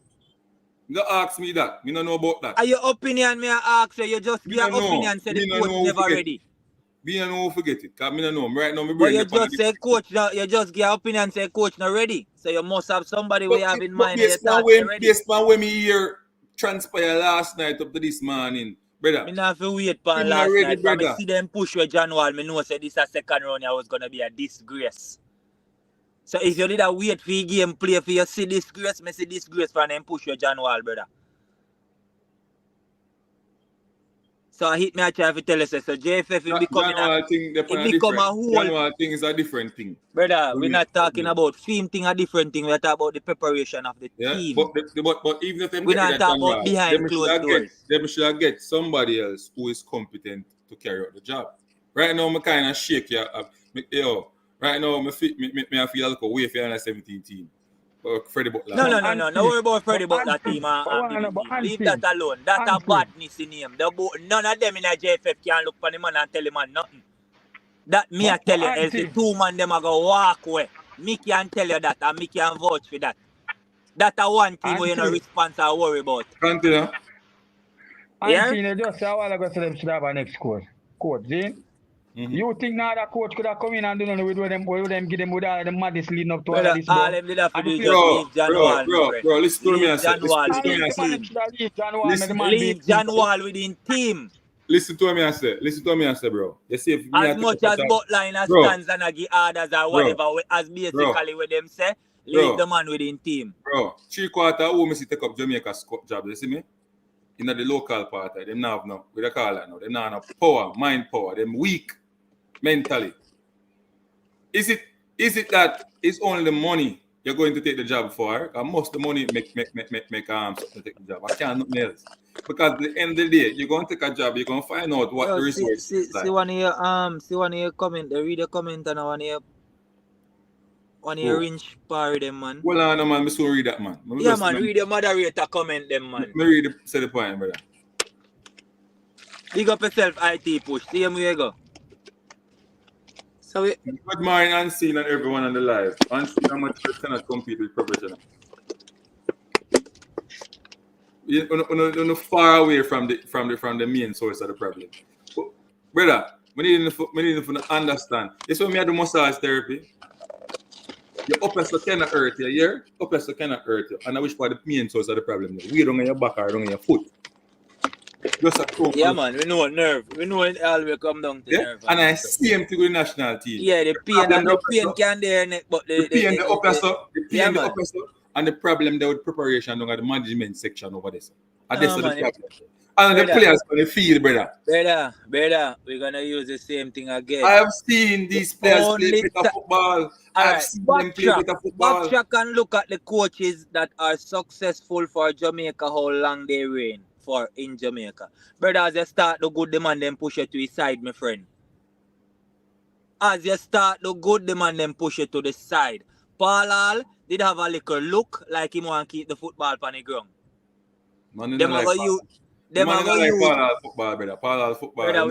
You ask me that. Me don't know about that. Are your opinion me I ask you? You just give your opinion say the coach never ready. Me don't know who forget it. Because me don't know. Right now, me but you just say coach, you just give your opinion say coach not ready. So you must have somebody we have in mind. Based on when me hear transpire last night up to this morning. Brother. Me not have to wait for last night. But me see them push with January. Me know say this a second round I was gonna be a disgrace. So if you need to wait for your game play for you see disgrace, me see disgrace for them push with January, brother. So I hit me a try to tell you so JFF will become a whole. January thing is a different thing. Brother, we're not talking about film thing, a different thing. We're talking about the preparation of the team. But even if we're not talking about behind closed doors. They should get somebody else who is competent to carry out the job. Right now, I kind of shake you. Right now, I feel like a way for the 17 team. Freddie Butler. No worry about Freddie Butler team and BB. Leave that alone. That's a badness in him. None of them in a JFF can look for the man and tell him man nothing. That me I tell you, else the two man them are go walk away. Me can tell you that and me can vouch for that. That's a one thing where you no response or worry about. Continue. Yeah? You just say a while ago, so them should have a next coach. See? You think now that coach could have come in and do nothing with them give them with all the madness leading up to all of this? All them did have to do is just leave John Wall. Bro, listen to me. Leave John Wall within team. Listen to me and say, bro. You see, if as much as Butler stands and give orders or whatever, as basically what them say, leave the man within team. Bro, 3/4 who me see take up Jamaica's job, you see me? In the local party, them not have no, we don't call that now, they not have power, mind power, them weak mentally. Is it that it's only the money you're going to take the job for? Because most of the money make something to take the job. I can't nothing else. Because at the end of the day, you're going to take a job, you're going to find out what the resources is like. See one of your comment, they read the comment and one of your ringe parry them, man. Well, no, man, I still read that, man. Yeah, man, read the moderator comment them, man. Me read the point, brother. Big up yourself, IT push. See him where you go. So Good morning, Unseen, and everyone on the live. Unseen, how much cannot compete with professional. You're far away from the main source of the problem. But, brother, we need to understand. This is when we do massage therapy. Your upper so cannot hurt you, yeah? Upper so cannot hurt you. And I wish for the main source of the problem. We don't on your back or on your foot. Just a yeah, man, we know nerve. We know it all will come down to nerve. And I see him to the national team. Yeah, the pain can there, but the pain the upper so, and the problem there with preparation on the management section over there. And this is the problem. And the players on the field, brother. Brother, we're gonna use the same thing again. I have seen these players play with the football. I've seen them play with the football. Backtrack and look at the coaches that are successful for Jamaica, how long they reign for in Jamaica. Brother, as you start the good, the man then push it to his side, my friend. As you start the good, the man then push it to the side. Paul Hall did have a little look like he want to keep the football on the ground. Them are going to Them are going to Paul football, brother. Paul football. Brother,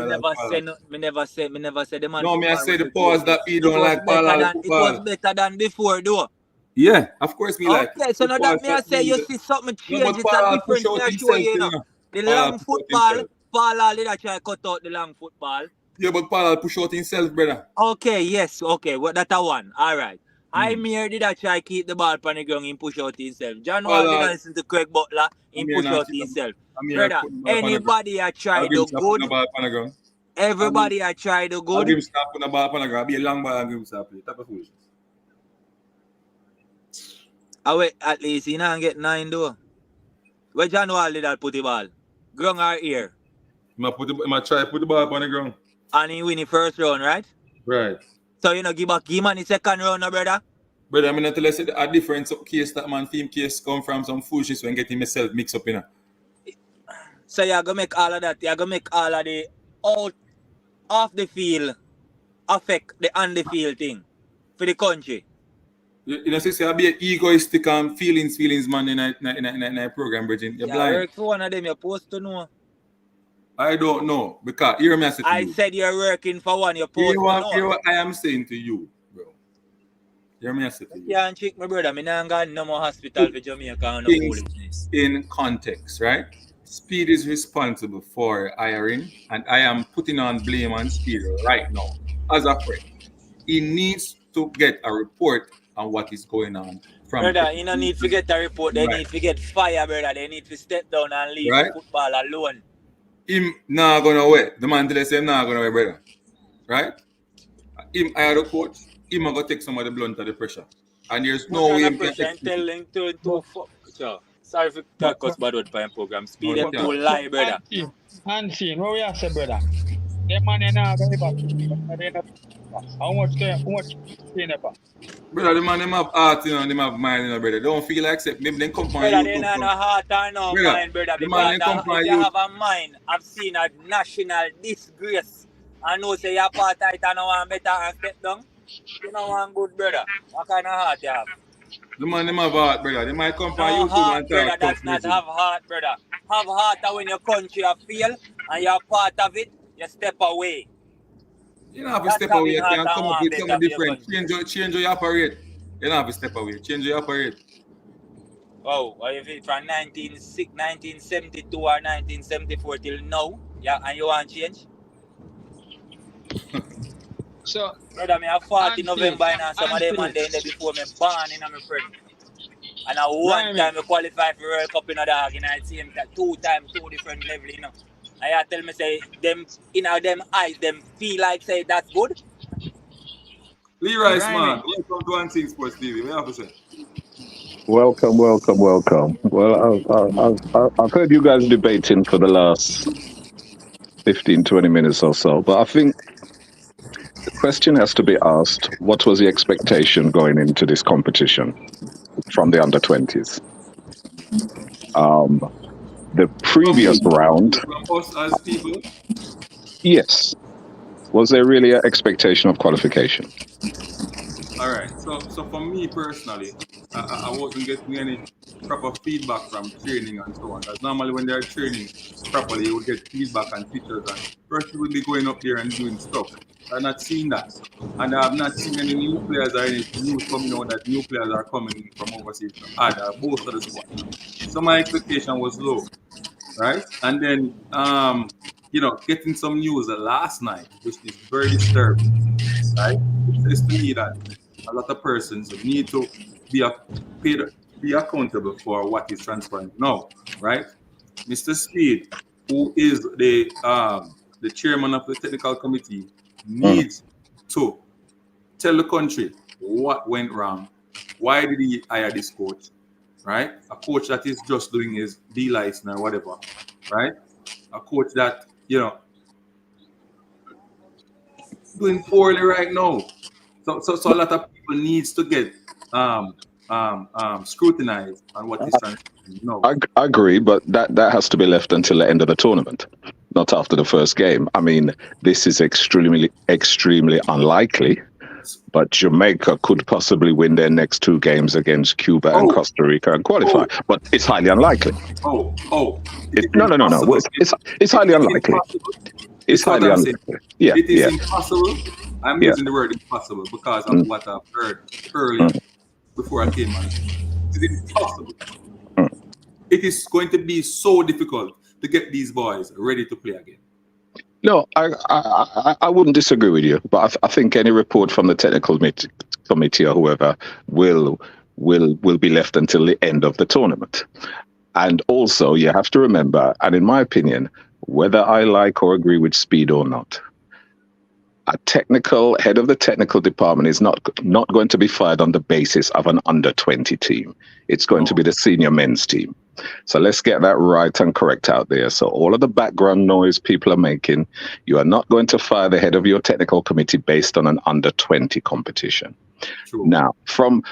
we never say the man. No, me I say the pause that he don't like Paul football. It was better than before, though. Yeah, of course me like. Okay, so now that me I say you see something change, it's a different show, you know. The long football, Paul did try cut out the long football. Yeah, but Paul push out himself, brother. Okay, yes, okay. Well, that's a one. All right. I mere did try keep the ball on the ground and push out himself. John Wall did listen to Craig Butler and push out himself. Brother, anybody I try the good. Everybody I try the good. I'll give him stop on the ball on the ground. Be a long ball and give him stop. Type of foolishness. At least he not get 9 though. Where John Wall did that put the ball? Ground or ear? I try to put the ball on the ground. And he win the first round, right? Right. So you know give man the second round, no, brother? Brother, I'm not tell you a different case that man team case come from some foolishness when getting myself mixed up in. So you're gonna make all of that, you're gonna make all of the out off the field affect the on the field thing for the country. You know, say I be egoistic and feelings, man, in a program, Bridget. You're blind. Work for one of them, you're supposed to know. I don't know. Because hear me, I said you're working for one, you're supposed to know. Hear what I am saying to you, bro. Hear me, I say to you. Yeah, and check my brother, I don't got no more hospital for Jamaica. No foolishness. In context, right? Speed is responsible for hiring, and I am putting on blame on Speed right now. As a friend, he needs to get a report on what is going on. Brother, you don't need to get a report. They need to get fired, brother. They need to step down and leave football alone. Him not gonna wait. The man tell us him not gonna wait, brother. Right? Him hire the coach. Him gonna take some of the blunt of the pressure. And there's no way him can take tell him to fuck. Sorry for that cuss bad word for your program. Speed them to lie, brother. Unseen, what we have said, brother? Them man is not going back. How much stay never? Brother, the man them have heart, you know, them have mind, you know, brother. Don't feel like except maybe they come from brother, they not no heart or no mind, brother. The man come from you have a mind. I've seen a national disgrace. I know say your apartheid and no one better and step down. You know one good brother. What kind of heart you have? The man, them have heart, brother. They might come from No YouTube heart, and brother. talk tough That's not reason. have heart, brother. Have heart are when your country are fail and you're part of it, you step away. You don't have to That's step away. having You heart can and come up want with better something for your different. country. Change how you operate. You don't have to step away. Change how you operate. Wow, if it's from 1972 or 1974 till now, yeah, and you want change? So, Brother, me have 40 Anfield, November and some of them Anfield. and then before me born in my friend. And at one Blimey. time I qualified for World Cup in a dog in the same time, 2 times, 2 different level, you know. And you tell me say them in them eyes, them feel like say that's good. Leroy, Blimey. man. Welcome to Unseen Sports TV. What you have to say? Welcome, welcome, welcome. Well, I've heard you guys debating for the last 15, 20 minutes or so, but I think the question has to be asked, what was the expectation going into this competition from the under-20s? The From previous who? round, From us as people? yes. Was there really an expectation of qualification? All right. So for me personally, I wasn't getting any proper feedback from training and so on. Because normally when they're training properly, you would get feedback and pictures, and person would be going up there and doing stuff. I'm not seeing that, and I have not seen any new players or any news coming out that new players are coming from overseas to add or both of the squad. So my expectation was low, right? And then getting some news last night, which is very disturbing, right? It says to me that a lot of persons need to be accountable for what is transparent now, right? Mr. Speed, who is the chairman of the technical committee, needs to tell the country what went wrong. Why did he hire this coach, right? A coach that is just doing his B license or whatever, right? A coach that doing poorly right now. So a lot of people needs to get scrutinized on what is transpiring. No. I agree, but that has to be left until the end of the tournament, not after the first game. I mean, this is extremely, extremely unlikely, but Jamaica could possibly win their next 2 games against Cuba and Costa Rica and qualify, but it's highly unlikely. No. No. It's highly unlikely. It's highly unlikely. Yeah, it is yeah. impossible. I'm using the word impossible because of what I've heard earlier before I came on. It is impossible. It is going to be so difficult to get these boys ready to play again. No, I wouldn't disagree with you, but I think any report from the technical committee or whoever will be left until the end of the tournament. And also, you have to remember, and in my opinion, whether I like or agree with Speed or not, a technical head of the technical department is not going to be fired on the basis of an under-20 team. It's going to be the senior men's team. So let's get that right and correct out there. So all of the background noise people are making, you are not going to fire the head of your technical committee based on an under-20 competition. True. Now, from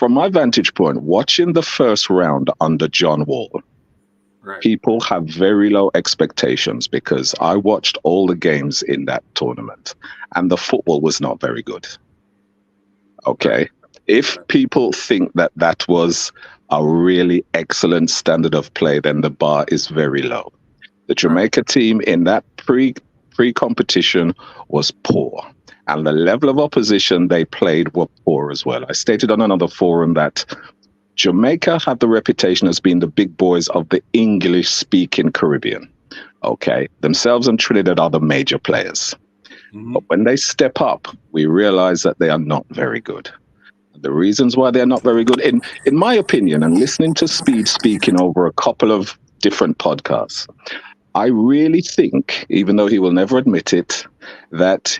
my vantage point, watching the first round under John Wall, people have very low expectations because I watched all the games in that tournament and the football was not very good. Okay. If people think that was a really excellent standard of play, then the bar is very low. The Jamaica team in that pre-competition was poor, and the level of opposition they played were poor as well. I stated on another forum that Jamaica had the reputation as being the big boys of the English-speaking Caribbean. Okay, themselves and Trinidad are the major players. But when they step up, we realize that they are not very good. The reasons why they're not very good, in my opinion, and listening to Speed speaking over a couple of different podcasts, I really think, even though he will never admit it, that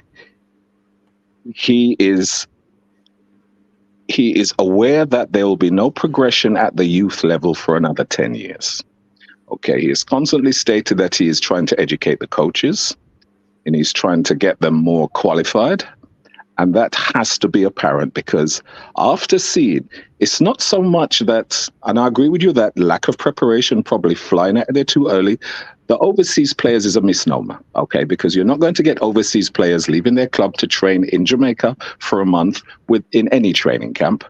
he is aware that there will be no progression at the youth level for another 10 years. Okay, he has constantly stated that he is trying to educate the coaches and he's trying to get them more qualified. And that has to be apparent because after seeing, it's not so much that, and I agree with you that lack of preparation, probably flying at it too early. The overseas players is a misnomer, okay? Because you're not going to get overseas players leaving their club to train in Jamaica for a month in any training camp.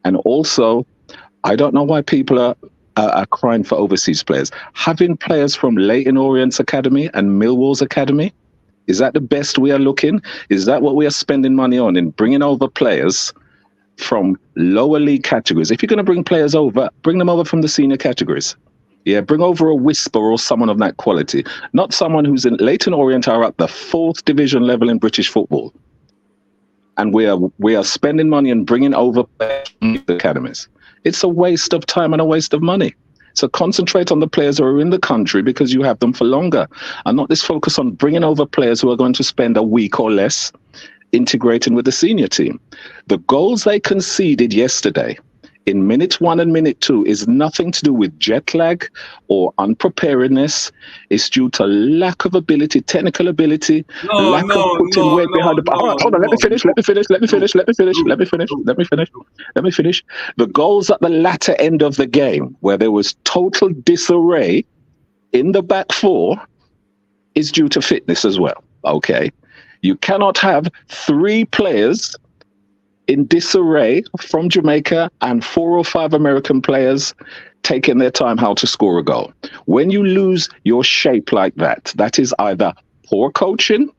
And also, I don't know why people are crying for overseas players. Having players from Leyton Orient's academy and Millwall's academy, is that the best we are looking? Is that what we are spending money on in bringing over players from lower league categories? If you're going to bring players over, bring them over from the senior categories. Yeah, bring over a Whisper or someone of that quality, not someone who's in Leyton Orient are at the 4th division level in British football. And we are spending money and bringing over players from the academies. It's a waste of time and a waste of money. So concentrate on the players who are in the country because you have them for longer, and not this focus on bringing over players who are going to spend a week or less integrating with the senior team. The goals they conceded yesterday in minute 1 and minute 2 is nothing to do with jet lag or unpreparedness. It's due to lack of ability, technical ability, lack of putting weight behind the... Hold on, let me finish. The goals at the latter end of the game, where there was total disarray in the back four, is due to fitness as well. Okay. You cannot have 3 players in disarray from Jamaica and 4 or 5 American players taking their time how to score a goal. When you lose your shape like that, that is either poor coaching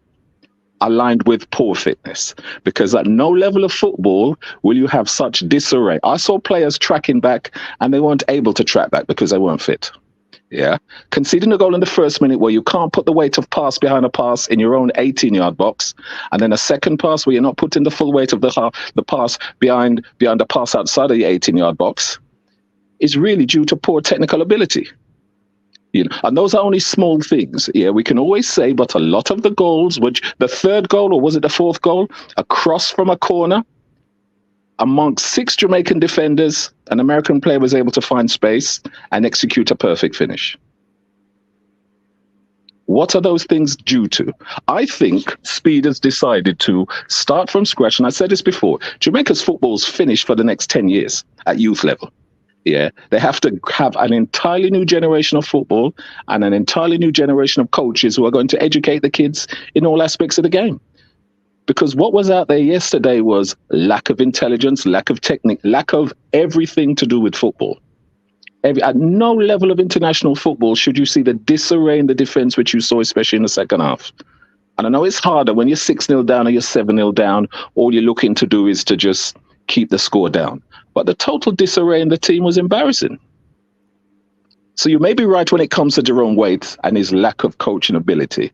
aligned with poor fitness, because at no level of football will you have such disarray. I saw players tracking back and they weren't able to track back because they weren't fit. Yeah, conceding a goal in the first minute where you can't put the weight of pass behind a pass in your own 18-yard box, and then a second pass where you're not putting the full weight of the pass behind the pass outside of the 18-yard box, is really due to poor technical ability. You know, and those are only small things. Yeah, we can always say, but a lot of the goals, which the 3rd goal, or was it the 4th goal, a cross from a corner amongst 6 Jamaican defenders, an American player was able to find space and execute a perfect finish. What are those things due to? I think Speed has decided to start from scratch. And I said this before, Jamaica's football's finished for the next 10 years at youth level. Yeah, they have to have an entirely new generation of football and an entirely new generation of coaches who are going to educate the kids in all aspects of the game. Because what was out there yesterday was lack of intelligence, lack of technique, lack of everything to do with football. At no level of international football should you see the disarray in the defense, which you saw, especially in the second half. And I know it's harder when you're 6-0 down or you're 7-0 down. All you're looking to do is to just keep the score down. But the total disarray in the team was embarrassing. So you may be right when it comes to Jerome Waite and his lack of coaching ability.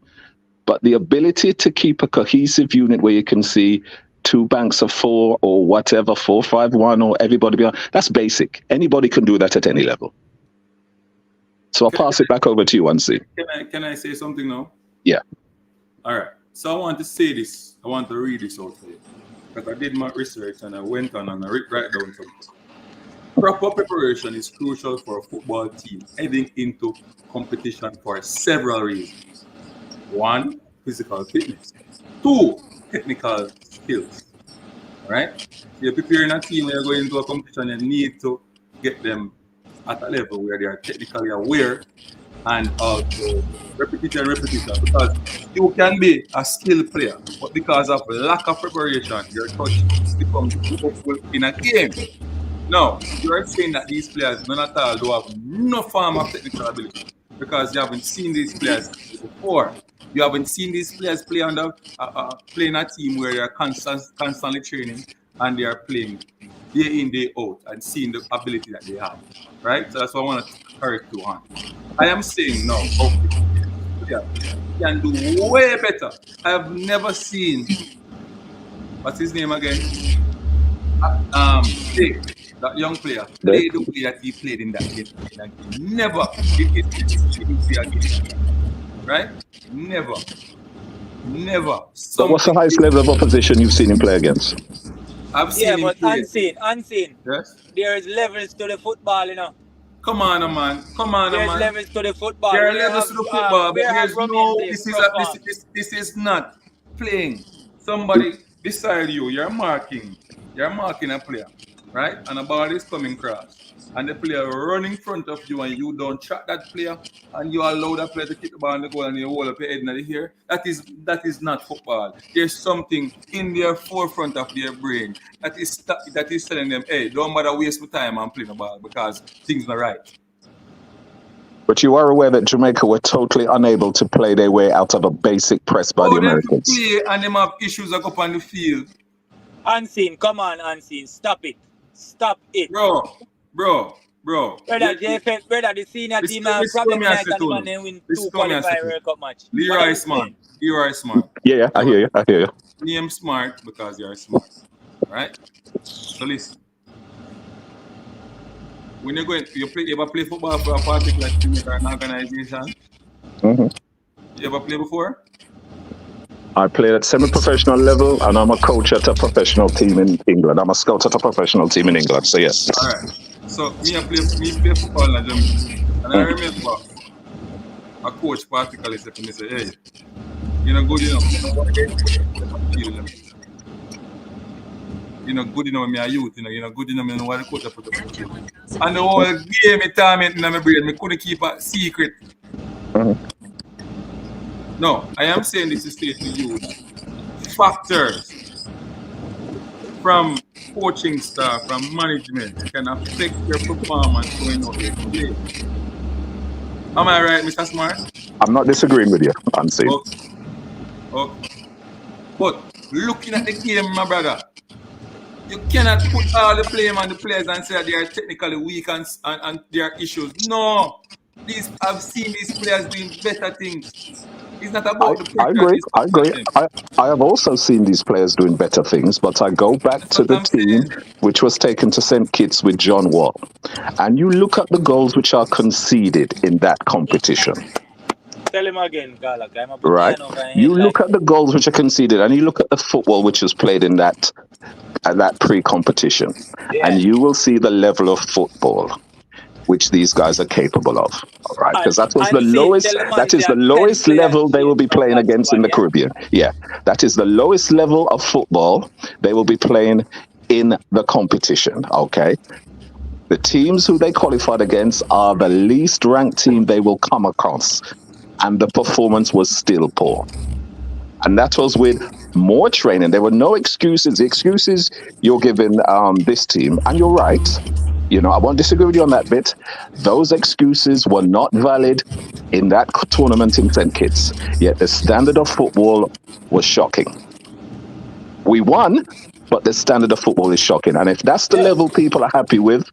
But the ability to keep a cohesive unit where you can see 2 banks of 4 or whatever, 4-5-1 or everybody beyond, that's basic. Anybody can do that at any level. So I'll pass it back over to you, Ansi. Can I say something now? Yeah. All right. So I want to say this. I want to read this out for you. Because I did my research and I went on and I wrote down something. Proper preparation is crucial for a football team heading into competition for several reasons. 1, physical fitness. 2, technical skills. Right? You're preparing a team, you're going into a competition, you need to get them at a level where they are technically aware and also repetition. Because you can be a skilled player, but because of lack of preparation, your touch becomes difficult in a game. Now, you are saying that these players, none at all, do have no form of technical ability because you haven't seen these players before. You haven't seen these players play under playing a team where they are constantly training and they are playing day in, day out and seeing the ability that they have. Right? So that's what I want to correct you on. I am saying now, you can do way better. I have never seen, what's his name again? Dave, that young player, play the way that he played in that game. Never. Right? Never. So what's the highest level of opposition you've seen him play against? I've seen him play. Unseen. Yes. There is levels to the football, you know. Come on, man. There's levels to the football. There are levels to the football, but there's no. This is not playing. Somebody beside you, you're marking a player. right? And a ball is coming across. And the player run in front of you and you don't track that player and you allow that player to kick the ball and the goal and you hold up your head in the air. That is not football. There's something in their forefront of their brain that is telling them, hey, don't bother waste my time and play the ball because things are right. But you are aware that Jamaica were totally unable to play their way out of a basic press by the Americans. Play and them have issues that go up on the field. Unseen, come on, Unseen. Stop it. Bro. Brother, JFL, brother, the senior team have problem tonight and the man then win 2 qualifier World Cup match. Leroy Smart. Yeah, I hear you. Name smart because you're smart. Right? So listen. When you ever play football for a particular team or an organization? Mm-hmm. You ever play before? I played at semi-professional level, and I'm a coach at a professional team in England. I'm a scout at a professional team in England, so yes. All right. So me play football in Jamaica. And I remember a coach particularly said to me, hey, you're not good enough. You're not good enough, me a youth, you're not good enough, you know what the coach put up on the field. And the whole game, me tormenting in my brain, I couldn't keep a secret. Mm-hmm. No, I am saying this to say to you, factors from coaching staff, from management, can affect your performance going out there today. Am I right, Mr. Smart? I'm not disagreeing with you, I'm saying. Okay. But looking at the game, my brother, you cannot put all the blame on the players and say that they are technically weak and there are issues. No. I've seen these players doing better things. It's not about the pressure. I agree. I have also seen these players doing better things, but I go back to the team which was taken to St. Kitts with John Wall. And you look at the goals which are conceded in that competition. Tell him again, Galak. Right? You look at the goals which are conceded and you look at the football which is played in that pre-competition. Yeah. And you will see the level of football which these guys are capable of, all right? Because that was the lowest. That is the lowest level they will be playing against in the Caribbean. Yeah, that is the lowest level of football they will be playing in the competition. Okay, the teams who they qualified against are the least ranked team they will come across, and the performance was still poor. And that was with more training. There were no excuses. The excuses you're giving this team, and you're right. You know, I won't disagree with you on that bit. Those excuses were not valid in that tournament in St. Kitts. Yet the standard of football was shocking. We won, but the standard of football is shocking. And if that's the level people are happy with,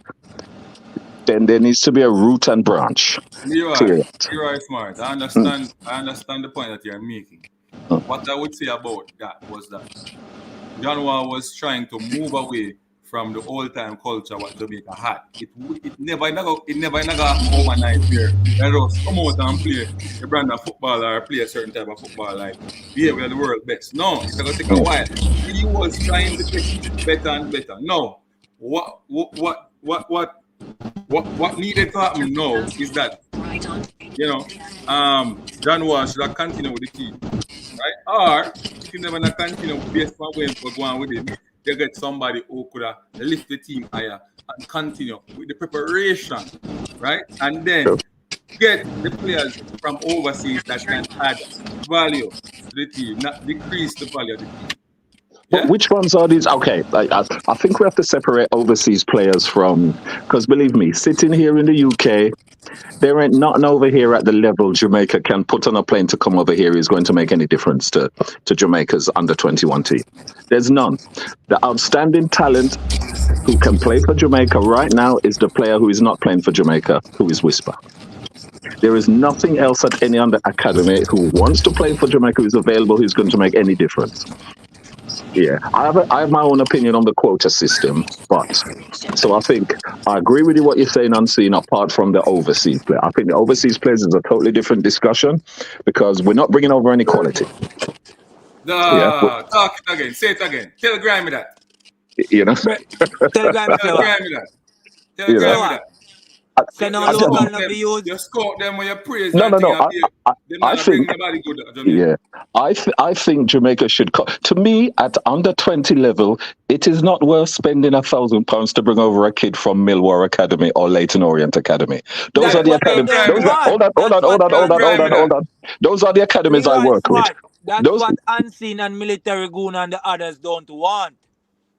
then there needs to be a root and branch. You are smart. I understand the point that you're making. What I would say about that was that John Wall was trying to move away from the old-time culture what Jamaica had. It never overnight there. Let us come out and play a brand of football or play a certain type of football like behave with the world best. No, it's going to take a while. He was trying to get better and better. No, what needed to happen now is that John Wall should have continued with the team, right? Or if you never continue based on where we're going with it, they get somebody who could have lift the team higher and continue with the preparation, right? And then get the players from overseas that can add value to the team, not decrease the value of the team. But which ones are these? Okay, I think we have to separate overseas players from, because believe me, sitting here in the UK, there ain't nothing over here at the level Jamaica can put on a plane to come over here is going to make any difference to Jamaica's under-21 team. There's none. The outstanding talent who can play for Jamaica right now is the player who is not playing for Jamaica, who is Whisper. There is nothing else at any under academy who wants to play for Jamaica, who's available, who's going to make any difference. Yeah, I have my own opinion on the quota system, but so I think I agree with you what you're saying, Unseen, apart from the overseas player. I think the overseas players is a totally different discussion because we're not bringing over any quality. Talk it again. Say it again. Tell Grimy that. You know? Tell Grimy that. Tell Grimy that. Send You on scout local them, no views. you scout them when you praise No, and thing. I think, nobody good at Jamaica. yeah, I think Jamaica should. To me, at under 20 level, it is not worth spending £1,000 to bring over a kid from Millwall Academy or Leighton Orient Academy. Those That's are the what they academies. don't Those are, want. hold on. Those are the academies I Leroy work with. Smart. That's Those, what Unseen and Military Goon and the others don't want.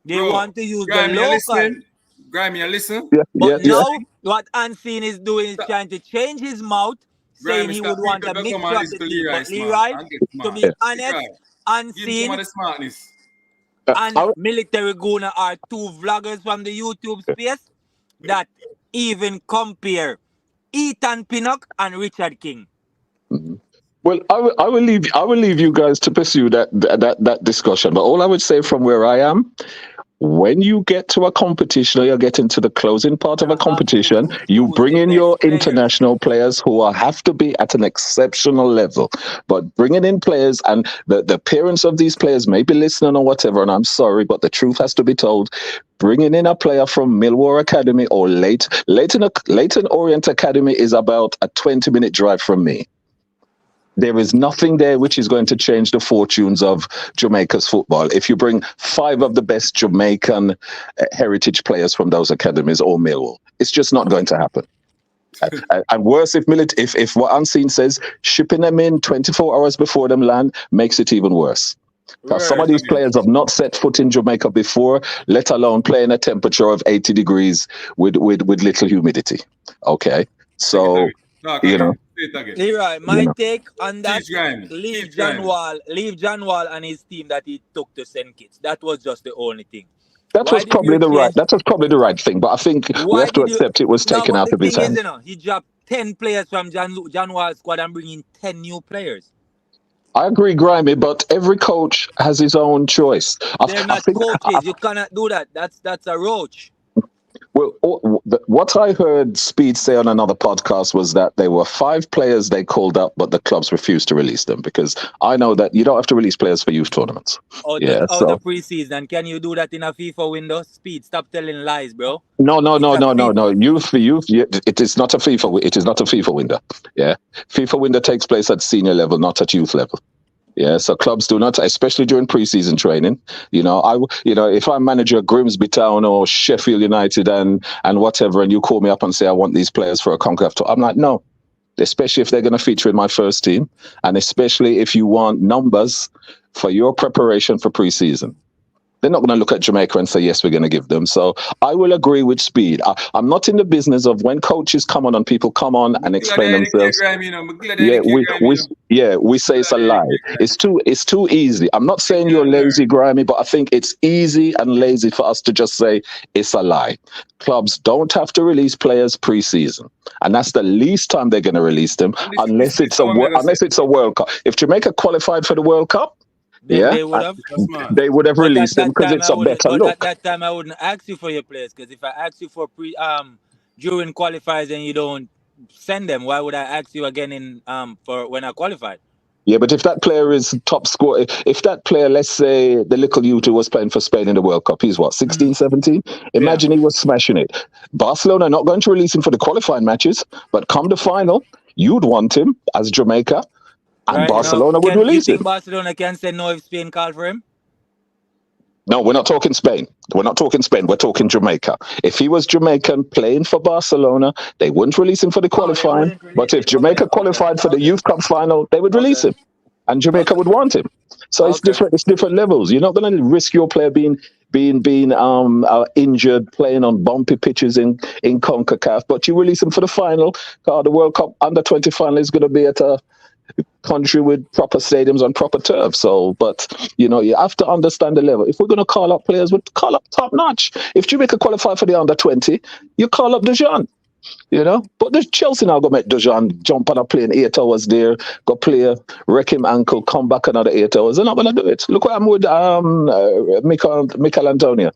They Bro, want to use the Graham, you local. listening? Graham, you listen? But yeah. now, what Unseen is doing is trying to change his mouth, saying Graham, he stop would want people a to come mixture and of the listen to team. Leroy But Smart Leroy, and get to smart. be Right. honest, Give him some of Unseen the smartness. and Military Goon are two vloggers from the YouTube space that even compare Ethan Pinnock and Richard King. Well, I will leave you guys to pursue that discussion. But all I would say from where I am, when you get to a competition or you're getting to the closing part of a competition, you bring in your international players who have to be at an exceptional level. But bringing in players, and the parents of these players may be listening or whatever, and I'm sorry, but the truth has to be told. Bringing in a player from Millwall Academy or Leighton Orient Academy is about a 20-minute drive from me. There is nothing there which is going to change the fortunes of Jamaica's football. If you bring 5 of the best Jamaican heritage players from those academies or Millwall, it's just not going to happen. And worse, if what Unseen says, shipping them in 24 hours before them land makes it even worse. Because some of these players have not set foot in Jamaica before, let alone playing a temperature of 80 degrees with little humidity. Okay, so you know. Leroy, my take on that, leave Graham. John Wall and his team that he took to St. Kitts. That was just the only thing. That was probably the right thing, but I think we have to accept it was taken out of his hands. He dropped 10 players from John Wall's squad and bringing 10 new players. I agree, Grimy, but every coach has his own choice. They're not coaches. You cannot do that. That's a roach. Well, what I heard Speed say on another podcast was that there were 5 players they called up, but the clubs refused to release them, because I know that you don't have to release players for youth tournaments. Out of preseason. Can you do that in a FIFA window? Speed, stop telling lies, bro. No. Youth. It is not a FIFA. It is not a FIFA window. Yeah, FIFA window takes place at senior level, not at youth level. Yeah, so clubs do not, especially during preseason training. If I'm manager of Grimsby Town or Sheffield United and whatever, and you call me up and say I want these players for a CONCACAF tour, I'm like, no. Especially if they're going to feature in my first team, and especially if you want numbers for your preparation for preseason. They're not going to look at Jamaica and say, yes, we're going to give them. So I will agree with Speed. I'm not in the business of when coaches come on and people come on and explain themselves. We say it's a lie. It's too easy. I'm not saying you're lazy, Grimy, but I think it's easy and lazy for us to just say it's a lie. Clubs don't have to release players preseason, and that's the least time they're going to release them unless it's a World Cup. If Jamaica qualified for the World Cup, they would have released them because it's a better look. At that time, I wouldn't ask you for your players, because if I ask you for during qualifiers and you don't send them, why would I ask you again for when I qualified? Yeah, but if that player is top scorer, if that player, let's say the little U20 was playing for Spain in the World Cup, he's what, 16, 17? Imagine he was smashing it. Barcelona are not going to release him for the qualifying matches, but come the final, you'd want him as Jamaica. And Barcelona would release him. You think Barcelona can say no if Spain called for him? No, we're not talking Spain. We're talking Jamaica. If he was Jamaican playing for Barcelona, they wouldn't release him for the qualifying. But if Jamaica qualified for the Youth Cup final, they would release him. And Jamaica would want him. So it's different levels. You're not going to risk your player being injured, playing on bumpy pitches in CONCACAF, but you release him for the final. The World Cup under-20 final is going to be at a country with proper stadiums and proper turf. So, but you have to understand the level. If we're going to call up players, we'll call up top notch. If Jamaica qualify for the under-20, you call up Dejan. But the Chelsea now go make Dejan jump on a plane 8 hours there, go play, wreck him ankle, come back another 8 hours. They're not going to do it. Look what happened with Michael Antonio.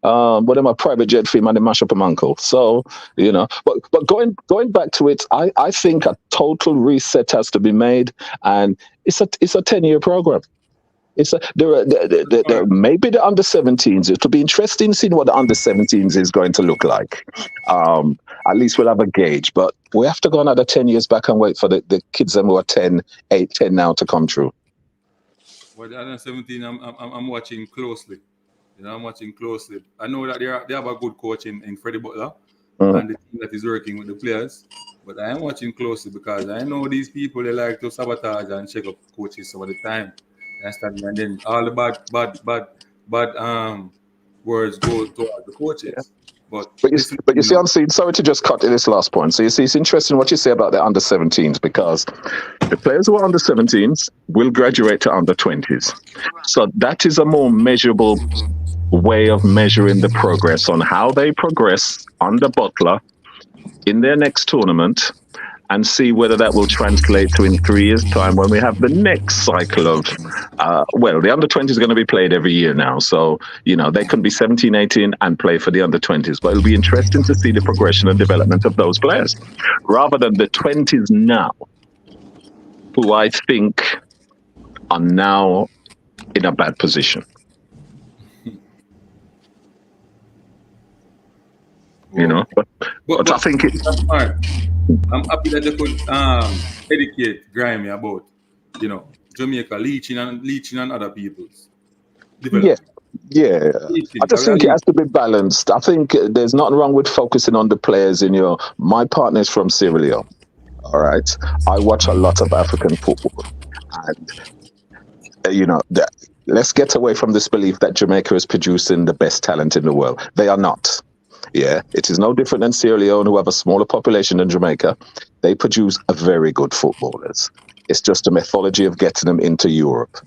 But I'm a private jet fee and they mash up him ankle. So, but going back to it, I think a total reset has to be made, and it's a 10-year program. There maybe the under-17s. It'll be interesting seeing what the under-17s is going to look like. at least we'll have a gauge. But we have to go another 10 years back and wait for the kids them who are 10, 8, 10 now to come through. Well, the under 17, I'm watching closely. I'm watching closely. I know that they have a good coach in Freddie Butler and the team that is working with the players. But I am watching closely because I know these people, they like to sabotage and check up coaches some of the time. Understand? And then all the bad words go towards the coaches. Yeah. But you see, Unseen, sorry to just cut in this last point. So you see, it's interesting what you say about the under 17s because the players who are under 17s will graduate to under 20s. So that is a more measurable way of measuring the progress on how they progress under Butler in their next tournament and see whether that will translate to in 3 years' time when we have the next cycle of, the under 20s is going to be played every year now. So, they can be 17, 18 and play for the under 20s. But it'll be interesting to see the progression and development of those players rather than the 20s now, who I think are now in a bad position. But I think I'm happy that they could educate Grimy about, Jamaica leeching on other people's development. Yeah. I just think it has to be balanced. I think there's nothing wrong with focusing on the players my partner is from Sierra Leone. All right. I watch a lot of African football and, let's get away from this belief that Jamaica is producing the best talent in the world. They are not. Yeah, it is no different than Sierra Leone, who have a smaller population than Jamaica. They produce very good footballers. It's just a methodology of getting them into Europe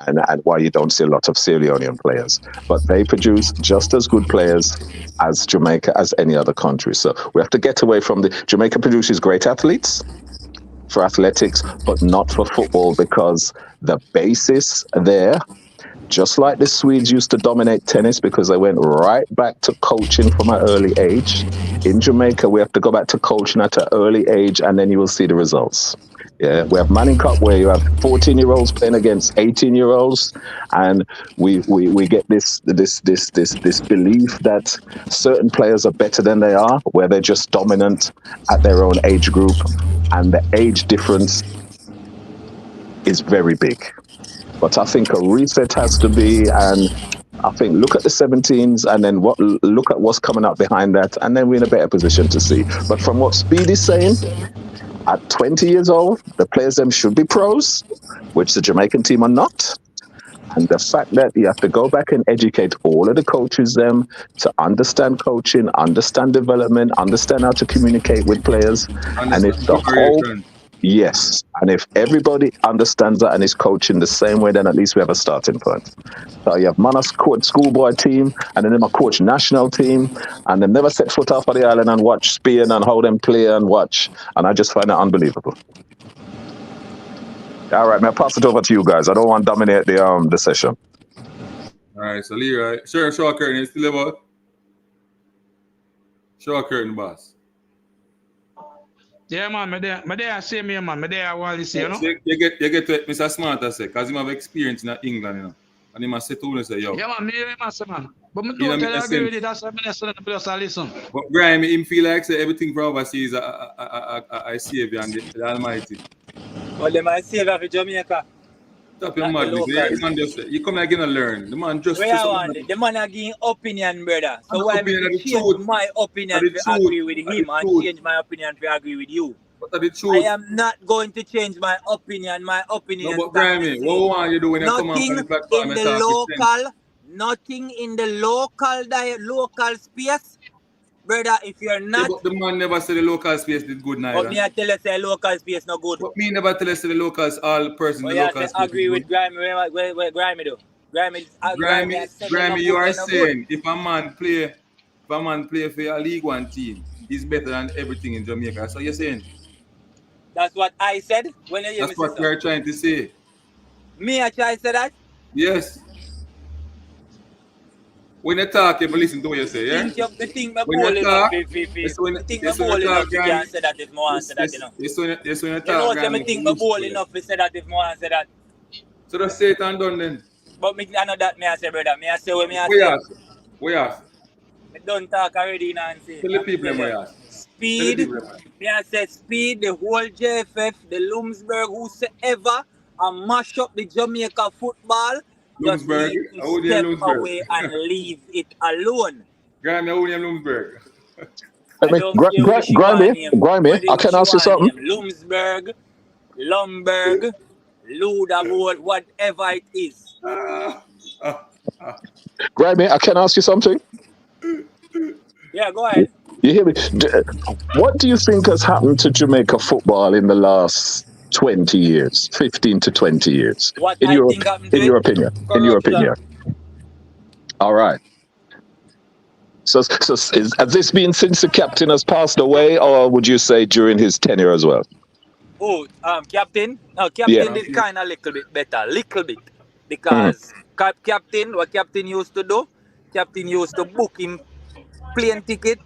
and why you don't see a lot of Sierra Leonean players. But they produce just as good players as Jamaica, as any other country. So we have to get away from Jamaica produces great athletes for athletics, but not for football because the basis there, just like the Swedes used to dominate tennis because they went right back to coaching from an early age. In Jamaica, we have to go back to coaching at an early age, and then you will see the results. Yeah, we have Manning Cup where you have 14-year-olds playing against 18-year-olds, and we get this belief that certain players are better than they are, where they're just dominant at their own age group, and the age difference is very big. But I think a reset has to be, and I think look at the 17s and then look at what's coming up behind that, and then we're in a better position to see. But from what Speed is saying, at 20 years old, the players them should be pros, which the Jamaican team are not. And the fact that you have to go back and educate all of the coaches them to understand coaching, understand development, understand how to communicate with players, and it's the whole. Yes, and if everybody understands that and is coaching the same way, then at least we have a starting point. So you have Manas coach schoolboy team, and then them a coach national team, and they never set foot off of the island and watch Spain and how them play and watch, and I just find that unbelievable. All right, man, pass it over to you guys. I don't want to dominate the session. All right, so Leroy, show a curtain. You still about? Show a curtain, boss. Yeah, man, me there same here, man. Me there I want to see, You get to it, Mr. Smart, I say, because he have experience in England, and he must say to him, say, yo. Yeah, man, me must say, man. But me don't agree with it. That's why I say the players are listen. But Graham, him feel like say everything from overseas I savior and the Almighty. Well, they might savior for Jamaica. Stop your madness. The man just say, you come here again and learn. The man just say something. The man are giving opinion, brother. So why me change my opinion to agree with him and change my opinion to agree with you? But the truth. I am not going to change my opinion. My opinion. No, but Grammy, what want you do when you come on the platform and talk? Nothing in the local space. Brother, if you're not... Yeah, but the man never said the local space did good neither. But me I tell you say local space not good. But me never tell you say the locals, all persons in the local space agree with Grimy. Where Grimy do? Grimy, you are saying if a man play for a League One team, he's better than everything in Jamaica. That's what you're saying? That's what I said. When you That's what you're trying to say. Me I try to say that? Yes. When you talk, you listen to what you say, yeah? When you talk, you can't say that if more answer that, you know. Yes, when you talk, you know, I think I'm bold enough to say that if more answer that. So just say it and done then. But I know that me I say, brother. Me I say what me I say. We ask. I don't talk already now and say. Tell the people what you ask. Speed, me I say Speed, the whole JFF, the Lumsburg, whosoever, and mash up the Jamaica football, just Lumsburg, need I to would step Lumsburg. away and leave it alone. Graham, I would Lumsburg. I don't care what she want name. Grimy, I can She ask you want something. name. Lumsburg, Lumberg, Ludagold, whatever it is. Grimy, I can ask you something. Yeah, go ahead. You hear me? What do you think has happened to Jamaica football in the last 20 years, 15 to 20 years? What In I your think happened to in your it? opinion. Corruption. In your opinion. All right. So has this been since the captain has passed away, or would you say during his tenure as well? Oh, captain? No, captain Yeah. did kind of little bit better. Little bit. Because captain, what captain used to do, captain used to book him plane ticket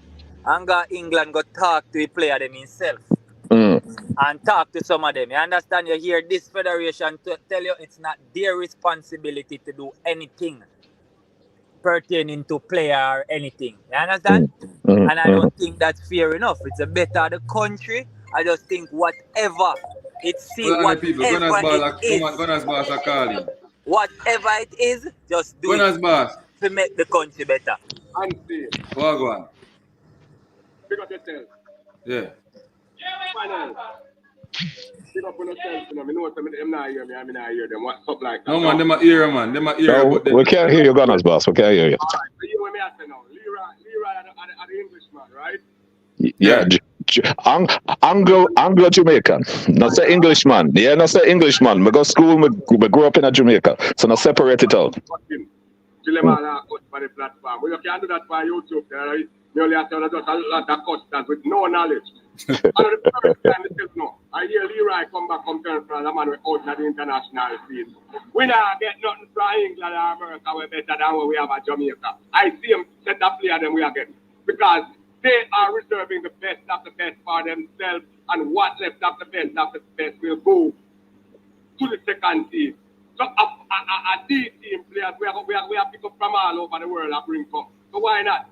and go England go talk to the player them himself. And talk to some of them. You understand? You hear this federation to tell you it's not their responsibility to do anything pertaining to player or anything. You understand? And I don't think that's fair enough. It's a better of the country. I just think whatever it see, whatever it is, just do it to make the country better. Go on. Pick up yourself. Yeah. Final. Pick up on yourself. You know, I know them not hear me. I not hear them. What's up like that? No, man, them are ear, man. Them are ear. No, we can't hear you, Gunners, boss. We can't hear you. All right, so you what me I say now. Leroy are the Englishman, right? Yeah. Anglo Jamaican. Not say Englishman. Yeah, not say Englishman. We go school, we grew up in a Jamaica. So not separate it out. For the platform. Well, you can do that for YouTube. Right? You only have to just a lot of customers with no knowledge. And the first time it is no. I hear Leroy come back from France, the man with out at the international scene. We not get nothing from England or America. We're better than what we have at Jamaica. I see them set up player than we are getting. Because they are reserving the best of the best for themselves, and what left of the best will go to the second team. So a D team players we have picked up from all over the world and bring come. So why not?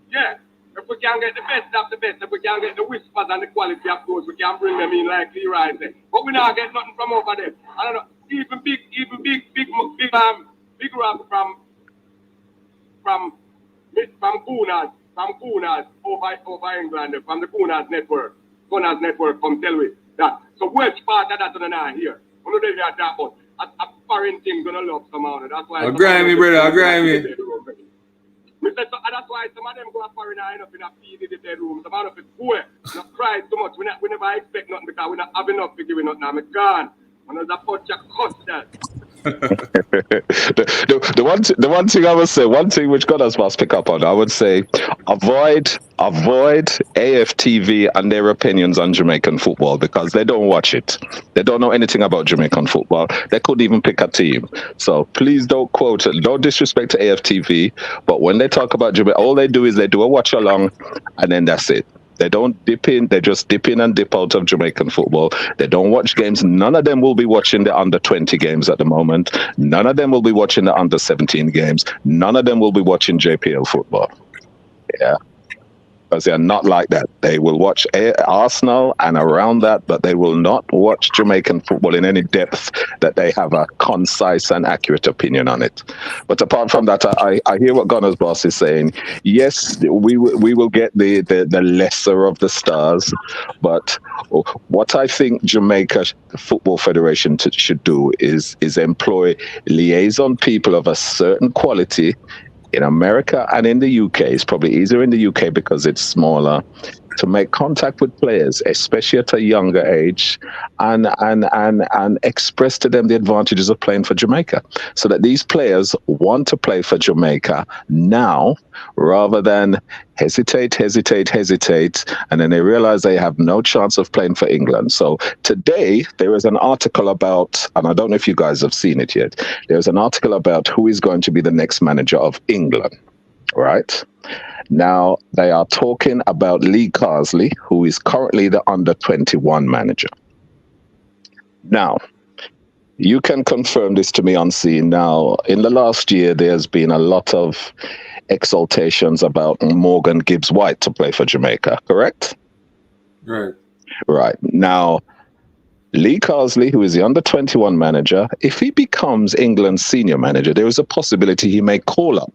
Yeah. If we can get the best of the best, if we can get the whispers and the quality of those, we can bring them in like Leroy said. But we not get nothing from over there. I don't know. Even big rap from Gunners over England, from the Gunners network come tell me that. So which part of that are not here? We know they are talking about a foreign team gonna love somehow. That's why. Agree me, brother. Agree me. That's why some of them go foreign and end up in a feed in the bedroom. Some of them poor, not cry too much. We never expect nothing because we not have enough to give it nothing. I'm gone. And there's a bunch of custard. the one thing I would say, one thing which God has must pick up on, I would say, avoid AFTV and their opinions on Jamaican football because they don't watch it. They don't know anything about Jamaican football. They couldn't even pick a team. So please don't quote it. Don't disrespect to AFTV. But when they talk about Jamaica, all they do is they do a watch along, and then that's it. They don't dip in. They just dip in and dip out of Jamaican football. They don't watch games. None of them will be watching the under 20 games at the moment. None of them will be watching the under 17 games. None of them will be watching JPL football. Yeah. Because they are not like that. They will watch Arsenal and around that, but they will not watch Jamaican football in any depth that they have a concise and accurate opinion on it. But apart from that, I hear what Gunners Boss is saying. Yes, we will get the lesser of the stars, but what I think Jamaica Football Federation should do is employ liaison people of a certain quality. In America and in the UK, it's probably easier in the UK because it's smaller, to make contact with players, especially at a younger age, and express to them the advantages of playing for Jamaica, so that these players want to play for Jamaica now, rather than hesitate, and then they realize they have no chance of playing for England. So today, there is an article about, and I don't know if you guys have seen it yet, there's an article about who is going to be the next manager of England, right? Now, they are talking about Lee Carsley, who is currently the under-21 manager. Now, You can confirm this to me on scene now. In the last year, there's been a lot of exaltations about Morgan Gibbs-White to play for Jamaica, correct? Right. Right. Now, Lee Carsley, who is the under-21 manager, if he becomes England's senior manager, there is a possibility he may call up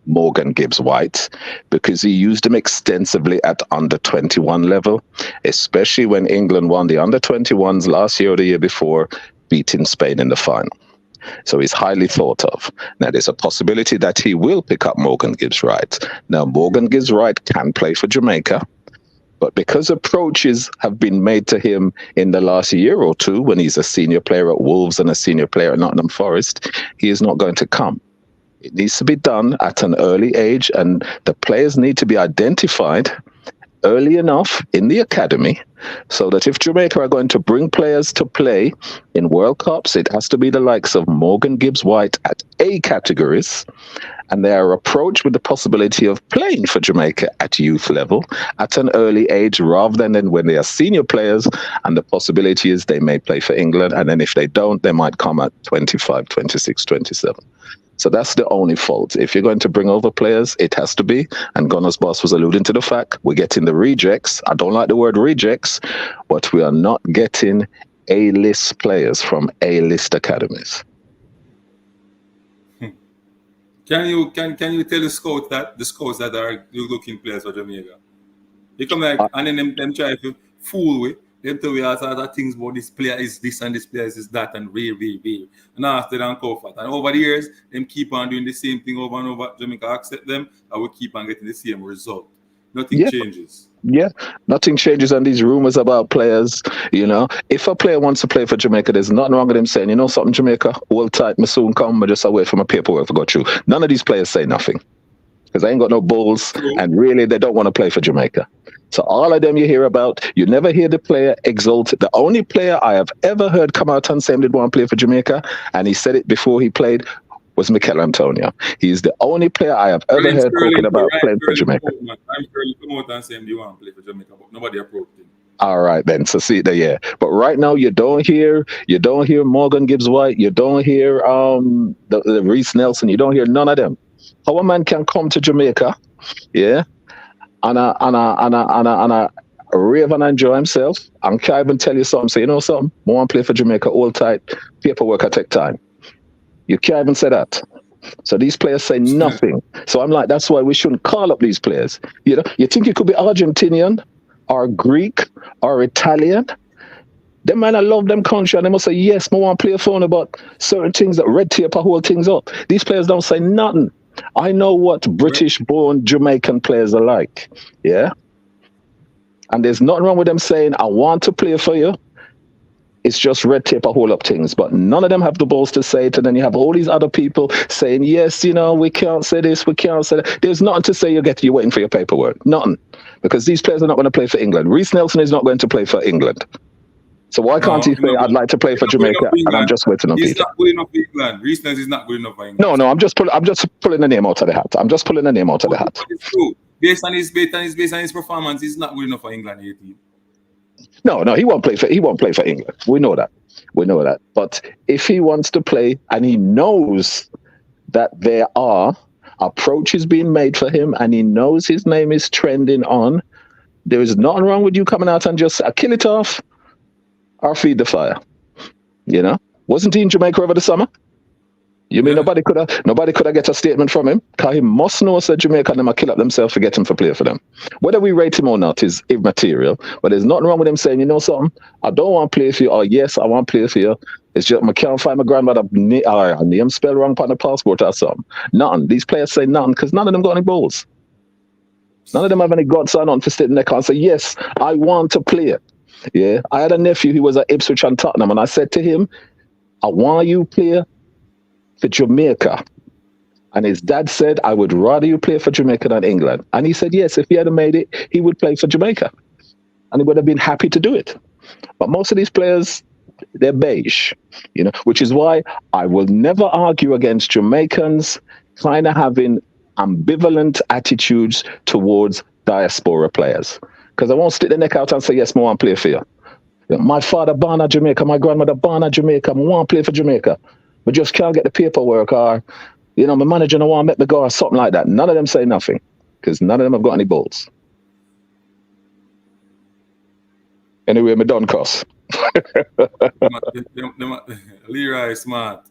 Morgan Gibbs-White because he used him extensively at under-21 level, especially when England won the under-21s last year or the year before, beating Spain in the final. So he's highly thought of. Now, there's a possibility that he will pick up Morgan Gibbs-White. Now, Morgan Gibbs-White can play for Jamaica, but because approaches have been made to him in the last year or two, when he's a senior player at Wolves and a senior player at Nottingham Forest, he is not going to come. It needs to be done at an early age, and the players need to be identified early enough in the academy so that if Jamaica are going to bring players to play in World Cups, it has to be the likes of Morgan Gibbs-White at A categories, and they are approached with the possibility of playing for Jamaica at youth level at an early age rather than when they are senior players, and the possibility is they may play for England, and then if they don't, they might come at 25, 26, 27. So that's the only fault. If you're going to bring over players, it has to be, and Gunner's boss was alluding to the fact, we're getting the rejects. I don't like the word rejects, but we are not getting A-list players from A-list academies. Can you tell the scouts that are looking players for Jamaica? They come like and then them try to fool with. Them tell we all sorts of things about this player is this and this player is that and real. And after them comfort. And over the years, them keep on doing the same thing over and over. Jamaica accept them and we keep on getting the same result. Nothing changes. Yeah, nothing changes on these rumors about players. You know, if a player wants to play for Jamaica, there's nothing wrong with him saying, you know something, Jamaica, hold tight, me soon come, I just await for my paperwork to go through. None of these players say nothing because they ain't got no balls and really they don't want to play for Jamaica. So all of them you hear about, you never hear the player exalt. The only player I have ever heard come out and say he did want to play for Jamaica, and he said it before he played, was Mikel Antonio. He's the only player I have ever heard talking about playing for Jamaica. I'm sure you come out and say you want to play for Jamaica, but nobody approached him. All right then, so see there, yeah. But right now you don't hear Morgan Gibbs-White, you don't hear the Reece Nelson, you don't hear none of them. How a man can come to Jamaica, yeah, and rave and enjoy himself, and can't even tell you something. Say, you know something, I want to play for Jamaica, hold tight, paperwork will take time. You can't even say that. So these players say nothing. So I'm like, that's why we shouldn't call up these players. You know, you think it could be Argentinian or Greek or Italian? Them man, I love them country, and they must say, yes, I want to play a phone about certain things that red tape or hold things up. These players don't say nothing. I know what British-born Jamaican players are like, yeah? And there's nothing wrong with them saying, I want to play for you. It's just red tape or hold up things. But none of them have the balls to say it. And then you have all these other people saying, yes, you know, we can't say this, we can't say that. There's nothing to say you're waiting for your paperwork. Nothing. Because these players are not going to play for England. Reece Nelson is not going to play for England. So why can't he say, I'd like to play for Jamaica, and I'm just waiting on Peter? He's not good enough for England. Reece Nelson is not good enough for England. No, I'm just pulling the name out of the hat. I'm just pulling the name out of the hat. It's true. Based on his performance, he's not good enough for England 18. No, he won't play for England. We know that. But if he wants to play and he knows that there are approaches being made for him and he knows his name is trending on, there is nothing wrong with you coming out and just kill it off or feed the fire. You know? Wasn't he in Jamaica over the summer? You mean nobody could have get a statement from him? Because he must know that Jamaica and them kill up themselves to get him for play for them. Whether we rate him or not is immaterial. But there's nothing wrong with him saying, you know something, I don't want to play for you, or yes, I want to play for you. It's just I can't find my grandmother name spelled wrong on the passport or something. Nothing. These players say nothing because none of them got any balls. None of them have any guts or nothing for sitting there and say, yes, I want to play. Yeah. I had a nephew who was at Ipswich and Tottenham, and I said to him, I want you play for Jamaica. And his dad said, I would rather you play for Jamaica than England. And he said, yes, if he had made it, he would play for Jamaica. And he would have been happy to do it. But most of these players, they're beige, you know, which is why I will never argue against Jamaicans kind of having ambivalent attitudes towards diaspora players. Because I won't stick the neck out and say, yes, I want to play for you. My father born at Jamaica, my grandmother born at Jamaica. I want to play for Jamaica, but just can't get the paperwork, or my manager don't want to make me go or something like that. None of them say nothing because none of them have got any balls. Anyway, me done cuss. Leroy smart.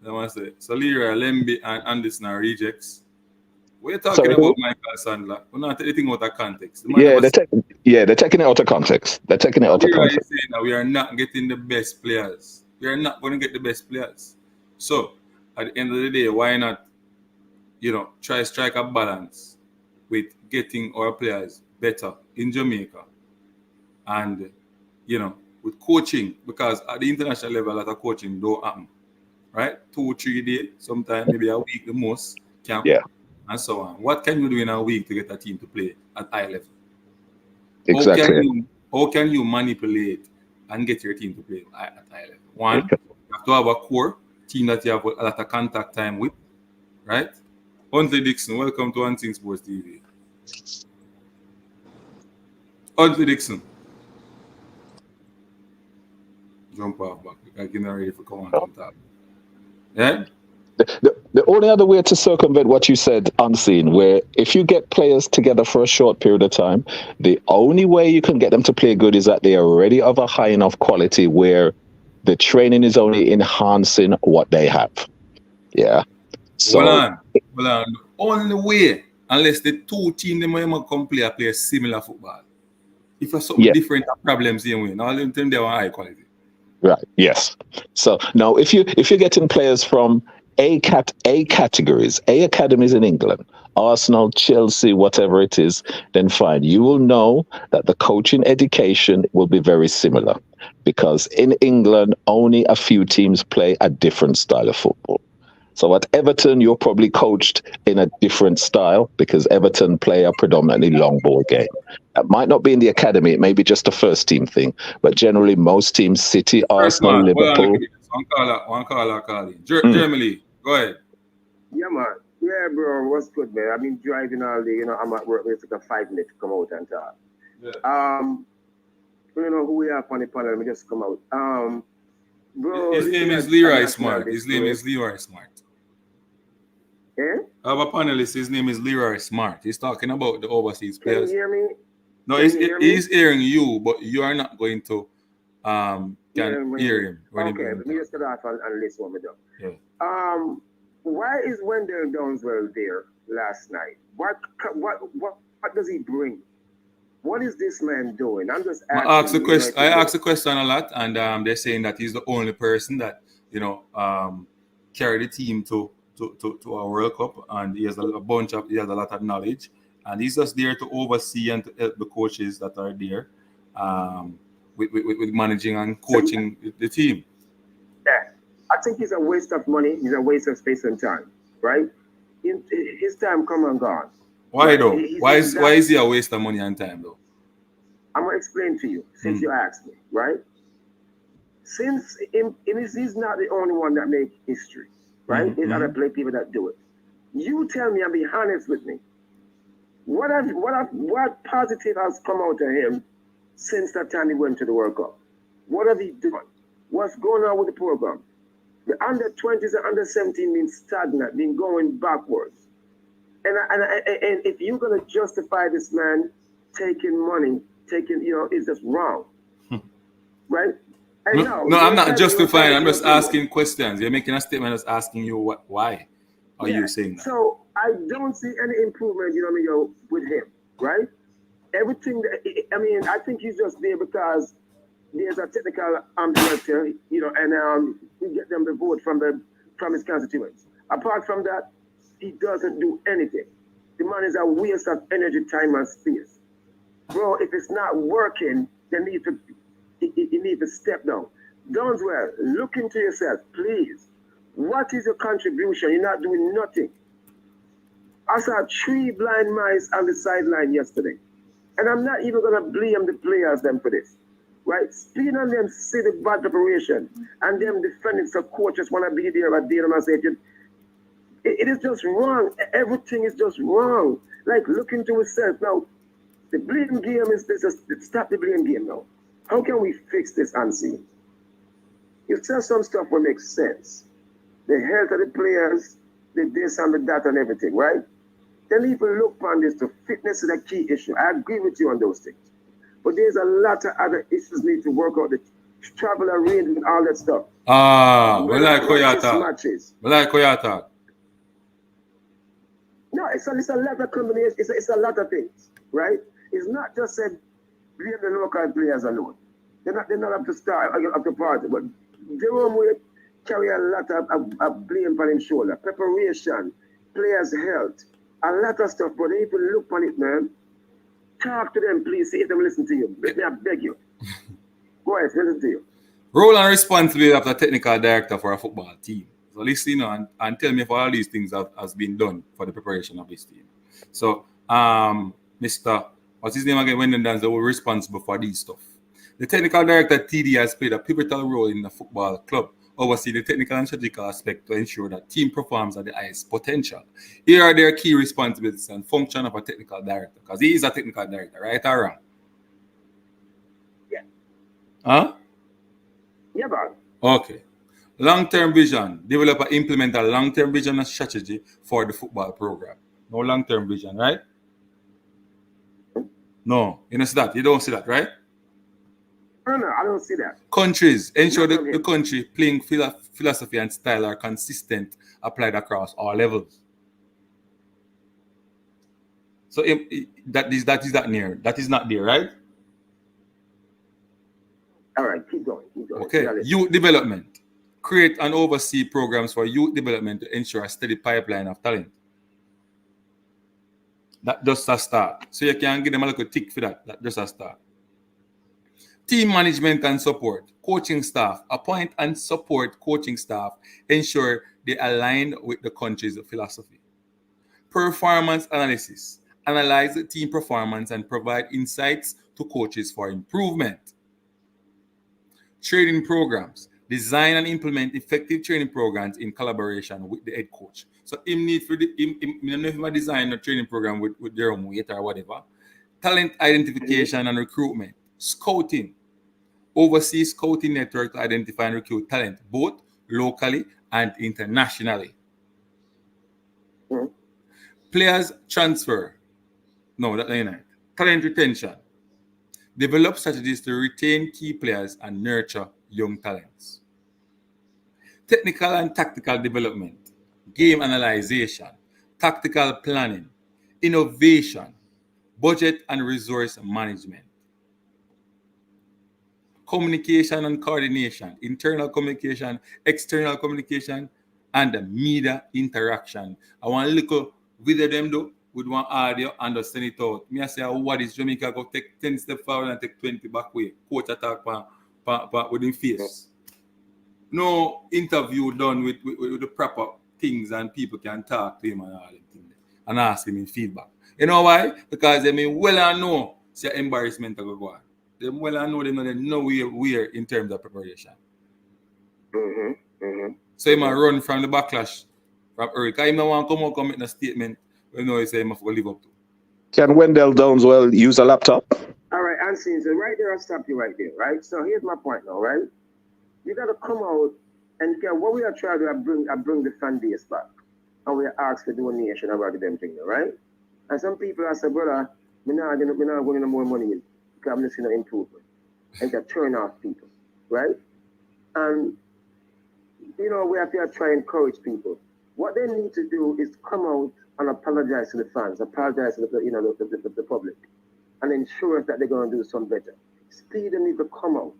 So Leroy, Lemby, and Anderson are rejects. We're talking about Michael Sandler. We're not taking it out of context. They're taking it out of context. They're taking it out of context. Is saying that we are not getting the best players. We are not going to get the best players. So at the end of the day, why not, try to strike a balance with getting our players better in Jamaica, and with coaching, because at the international level, a lot of coaching don't happen, right? 2-3 days, sometimes maybe a week the most, camp. Yeah. And so on. What can you do in a week to get a team to play at high level? Exactly. How can you manipulate and get your team to play at high level? One, you have to have a core team that you have a lot of contact time with, right? Huntley Dixon, welcome to Hunting Sports TV. Huntley Dixon. Jump off back. I can ready for come on top. Yeah? The only other way to circumvent what you said, unseen, where if you get players together for a short period of time, the only way you can get them to play good is that they are already of a high enough quality where the training is only enhancing what they have. Yeah. So Hold on. The only way, unless the two teams they come play similar football. If it's something different problems in win, all of them they are high quality. Right. Yes. So now if you're getting players from A categories, A academies in England, Arsenal, Chelsea, whatever it is, then fine. You will know that the coaching education will be very similar, because in England, only a few teams play a different style of football. So at Everton, you're probably coached in a different style because Everton play a predominantly long ball game. That might not be in the academy. It may be just a first team thing. But generally, most teams, City, Arsenal, Liverpool. One caller. Germany, go ahead. Yeah, man. Yeah, bro. What's good, man? I've been driving all day. I'm at work. It took a 5 minutes to come out and talk. Yeah. Who we have on the panel. Let me just come out. Bro. His name is Leroy Smart. Eh? Our panelist, his name is Leroy Smart. He's talking about the overseas players. Can you hear me? No, he's hearing you, but you are not going to hear him. Okay, let me just get off and listen what we do. Yeah. Why is Wendell Downswell there last night? What does he bring? What is this man doing? I'm just asking. I ask the question a lot, and they're saying that he's the only person that carry the team to our World Cup, and he has a lot of knowledge, and he's just there to oversee and to help the coaches that are there with managing and coaching the team. Yeah, I think he's a waste of money. He's a waste of space and time, right? His time come and gone. Why though? Why is he a waste of money and time though? I'm gonna explain to you since you asked me, right? Since he's not the only one that makes history. Right? There's other people that do it. You tell me and be honest with me. What positive has come out of him since that time he went to the World Cup? What have he done? What's going on with the program? The under-20s and under-17 been stagnant, been going backwards. And if you're gonna justify this man taking money, it's just wrong. Right? No, I'm not justifying. I'm just asking questions. You're making a statement. Just asking you why are you saying that? So I don't see any improvement, with him, right? Everything. I think he's just there because there's a technical director, and we get them the vote from his constituents. Apart from that, he doesn't do anything. The man is a waste of energy, time, and space, bro. If it's not working, then you need to step down. Downswell, look into yourself, please. What is your contribution? You're not doing nothing. I saw 3 blind mice on the sideline yesterday. And I'm not even going to blame the players them for this. Right? Speaking on them, see the bad preparation. And them defending some coaches want to be there at the end of the it is just wrong. Everything is just wrong. Like, look into yourself. Now, the blame game is stop the blame game now. how can we fix this unseen? You tell some stuff will make sense. The health of the players, the this and the that and everything, right? Then people look upon this to fitness is a key issue. I agree with you on those things. But there's a lot of other issues need to work out. The travel arrangement, all that stuff. Well, like Koyata. Matches. Well, like Koyata. No, it's a lot of combinations. It's a lot of things, right? It's not just said blame the local players alone. They're not up to start up to party, but Jerome will carry a lot of blame on his shoulder. Preparation, players' health, a lot of stuff. But if you look on it, man, talk to them, please. See if them listen to you. I beg you. Go ahead, listen to you. Role and responsibility of the technical director for a football team. So listen and tell me if all these things has been done for the preparation of this team. So, Mr. What's his name again? Wendon Dance, they were responsible for these stuff. The technical director, TD, has played a pivotal role in the football club, oversee the technical and strategical aspect to ensure that team performs at the highest potential. Here are their key responsibilities and function of a technical director, because he is a technical director, right or wrong? Yeah. Huh? Yeah, man. Okay. Long-term vision. Develop and implement a long-term vision and strategy for the football program. No long-term vision, right? No. You don't see that. You don't see that, right? No, I don't see that. Countries. Ensure the country playing philosophy and style are consistent, applied across all levels. So that is not there, right? All right, keep going. Okay. Youth development. Create and oversee programs for youth development to ensure a steady pipeline of talent. That just a start. So you can give them a little tick for that. That just a start. Team management and support. Coaching staff. Appoint and support coaching staff. Ensure they align with the country's philosophy. Performance analysis. Analyze the team performance and provide insights to coaches for improvement. Training programs. Design and implement effective training programs in collaboration with the head coach. So him need for the I don't know if I design a training program with their own weight or whatever. Talent identification and recruitment. Scouting. Oversee scouting network to identify and recruit talent, both locally and internationally. Players transfer. No, that ain't it. Talent retention. Develop strategies to retain key players and nurture young talents. Technical and tactical development, game analyzation, tactical planning, innovation, budget and resource management. Communication and coordination, internal communication, external communication, and media interaction. I want a little video them do with one audio and just send it out. Me I say, what is Jamaica go take 10 steps forward and take 20 back way. Coach attack with him face. No interview done with the proper things and people can talk to him and all them things and ask him in feedback. You know why? Because they mean well and know say embarrassment to go on. They well and know they know where in terms of preparation. So he might run from the backlash from Eric. I don't want to come make a statement when he say he must go live up to. Can Wendell Downswell use a laptop? All right, Unseen. So right there, I'll stop you right there, right? So here's my point now, right? You got to come out and what we are trying to do, I bring the fan base back. And we ask for donation about them thing, right? And some people are saying, brother, we're not going to more money in because I'm not seeing no improvement. And they turn off people, right? And, we have to try and encourage people. What they need to do is come out and apologize to the fans, apologize to the public, and ensure that they're going to do some better. Speed them need to come out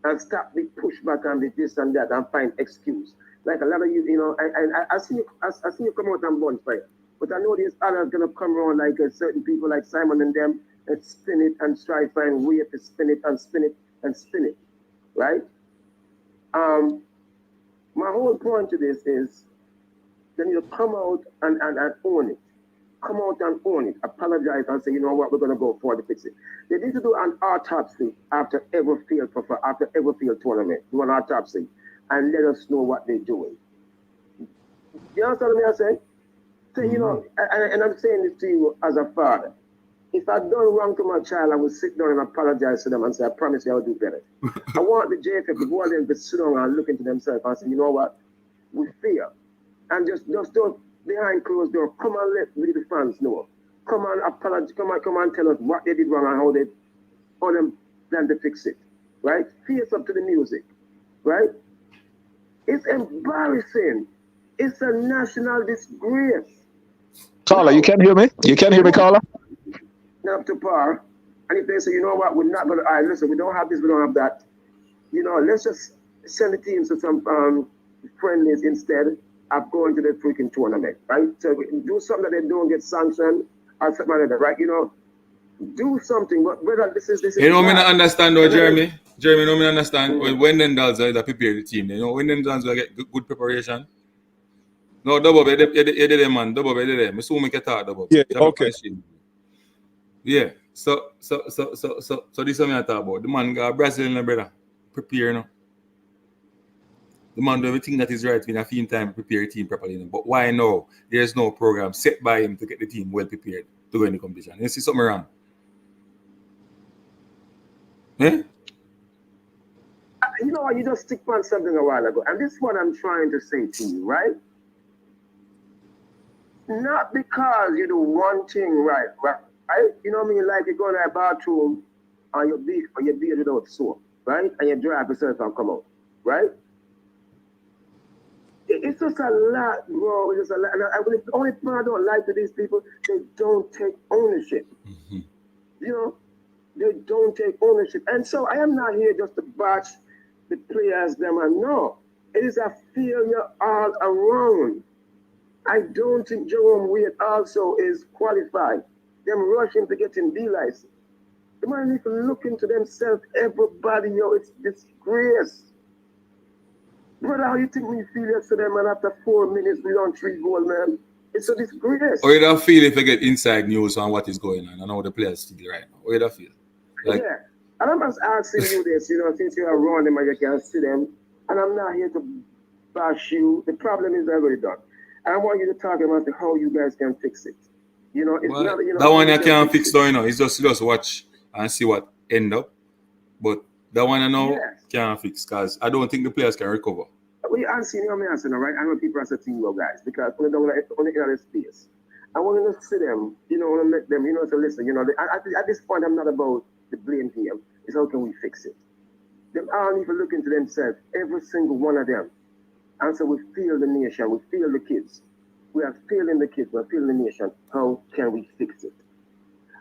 and stop the pushback and the this and that and find excuse. Like a lot of you, I see you come out and bonfire. But I know these others gonna come around like certain people like Simon and them and spin it and try to find way to spin it and spin it and spin it. Right? My whole point to this is then you come out and own it. Come out and own it. Apologize and say, you know what, we're gonna go for the fix it. They need to do an autopsy after every field tournament. Do an autopsy and let us know what they're doing. You understand what I say? So, and I'm saying this to you as a father. if I done wrong to my child, I would sit down and apologize to them and say, I promise you I'll do better. I want the JFF to go out there and sit down and look into themselves and say, you know what? We fear. And just don't behind closed door. Come and let the fans know. Come and apologize. Come and tell us what they did wrong and how them plan to fix it. Right? Face up to the music. Right? It's embarrassing. It's a national disgrace. Carla, you can hear me? You can hear me, Carla? Not up to par. And if they say, you know what, we're not going to, all right, listen, we don't have this, we don't have that. You know, let's just send the teams to some friendlies instead of going to the freaking tournament, right? So do something that they don't get sanctioned or something like that, right? You know, do something. But whether this is you know, I understand though, Jeremy. Jeremy, I understand when them dolls are prepare the team. You know, when them dolls will get good preparation. No, double, you did it, man. Double, you did it. I assume we can talk double. Yeah, okay. Yeah. So this is what I talk about. The man got Brazilian brother. Prepare now. The man do everything that is right in a few time to prepare the team properly. But why now? There's no program set by him to get the team well prepared to go in the competition. You see something wrong? Eh? You know what? You just stick on something a while ago. And this is what I'm trying to say to you, right? Not because you do one thing right? You know what I mean? Like you go in a bathroom and you beard without soap, right? And you dry yourself and come out, right? It's just a lot, bro. It's just a lot. And the only thing I don't like to these people, they don't take ownership. Mm-hmm. You know, they don't take ownership. And so I am not here just to bash the players, them, and no. It is a failure all around. I don't think Jerome Wade also is qualified. Them rushing to get him B license. The man need to look into themselves, everybody, it's disgrace. Brother, how you think we feel yesterday, man, after 4 minutes we on 3 goals, man? It's a disgrace. Or you don't feel if you get inside news on what is going on and how the players feel right now? Or you don't feel? Like, yeah. And I'm just asking you this, you know, since you're around them and you can see them, and I'm not here to bash you. The problem is already done. I want you to talk about how you guys can fix it. You know, it's not, you know, that one you can't fix though, you know. It's just watch and see what end up. But that one I know can't fix because I don't think the players can recover. Well, you answer, you know me answering, right? I know people are saying, you guys, because when they don't like only in other space. I want to see them, you know, I want to let them, you know, to listen. You know, at this point, I'm not about the blame game. It's how can we fix it? Them all need to look into themselves, every single one of them. And so we feel the nation, we feel the kids. We are feeling the kids, we're feeling the nation. How can we fix it?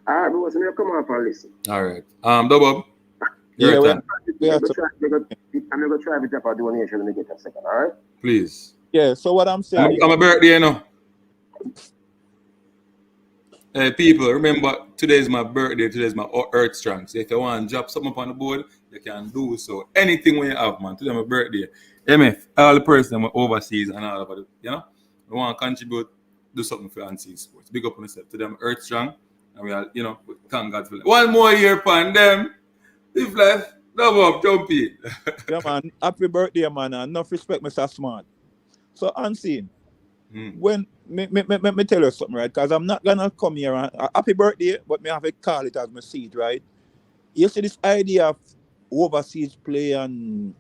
All right, boys, I'm come on and listen. All right. Double. I'm going to try to drop our donation and get a second, all right? Please. Yeah, so what I'm saying... I'm a birthday, you know. Hey, people, remember, today is my birthday, today is my Earth Strong. So if you want to drop something up on the board, you can do so. Anything when you have, man. Today is my birthday. MF, all the person overseas and all of it, you know, we want to contribute, do something for unseen sports. Big up on yourself. To them, Earth Strong, and we are, you know, thank God for them. One more year upon them. Live life, love up, jumpy. Yeah, man. Happy birthday, man. Enough respect, Mr. Smart. So, unseen. When me tell you something, right? Because I'm not gonna come here and happy birthday, but me have to call it as my seed, right? You see this idea of overseas play and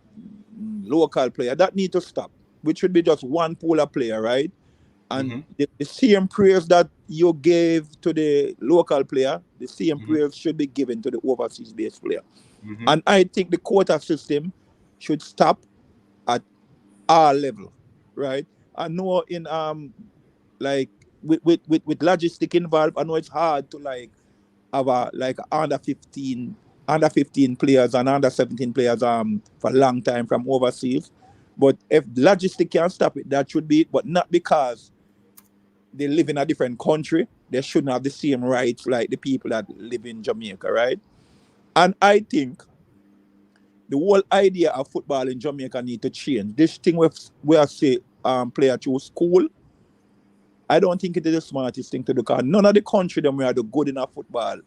local player that need to stop, which should be just one polar player, right? And the same prayers that you gave to the local player, the same prayers should be given to the overseas based player. And I think the quota system should stop at our level, right? I know in like with logistic involved, I know it's hard to like have a like under 15 players and under 17 players for a long time from overseas. But if logistic can stop it, that should be it. But not because they live in a different country, they shouldn't have the same rights like the people that live in Jamaica, right? And I think the whole idea of football in Jamaica need to change. This thing where say player through school, I don't think it is the smartest thing to do because none of the country them where are good enough football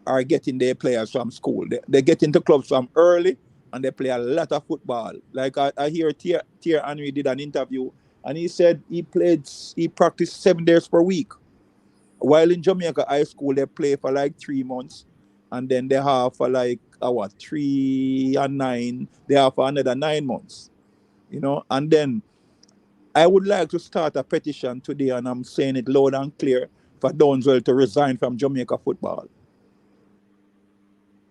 are getting their players from school. They get into clubs from early and they play a lot of football. Like I hear Thierry Henry did an interview and he said he practiced 7 days per week. while in Jamaica high school they play for like 3 months, and then they have for like 3 and 9. They have for another 9 months, and then I would like to start a petition today, and I'm saying it loud and clear, for Downswell to resign from Jamaica football.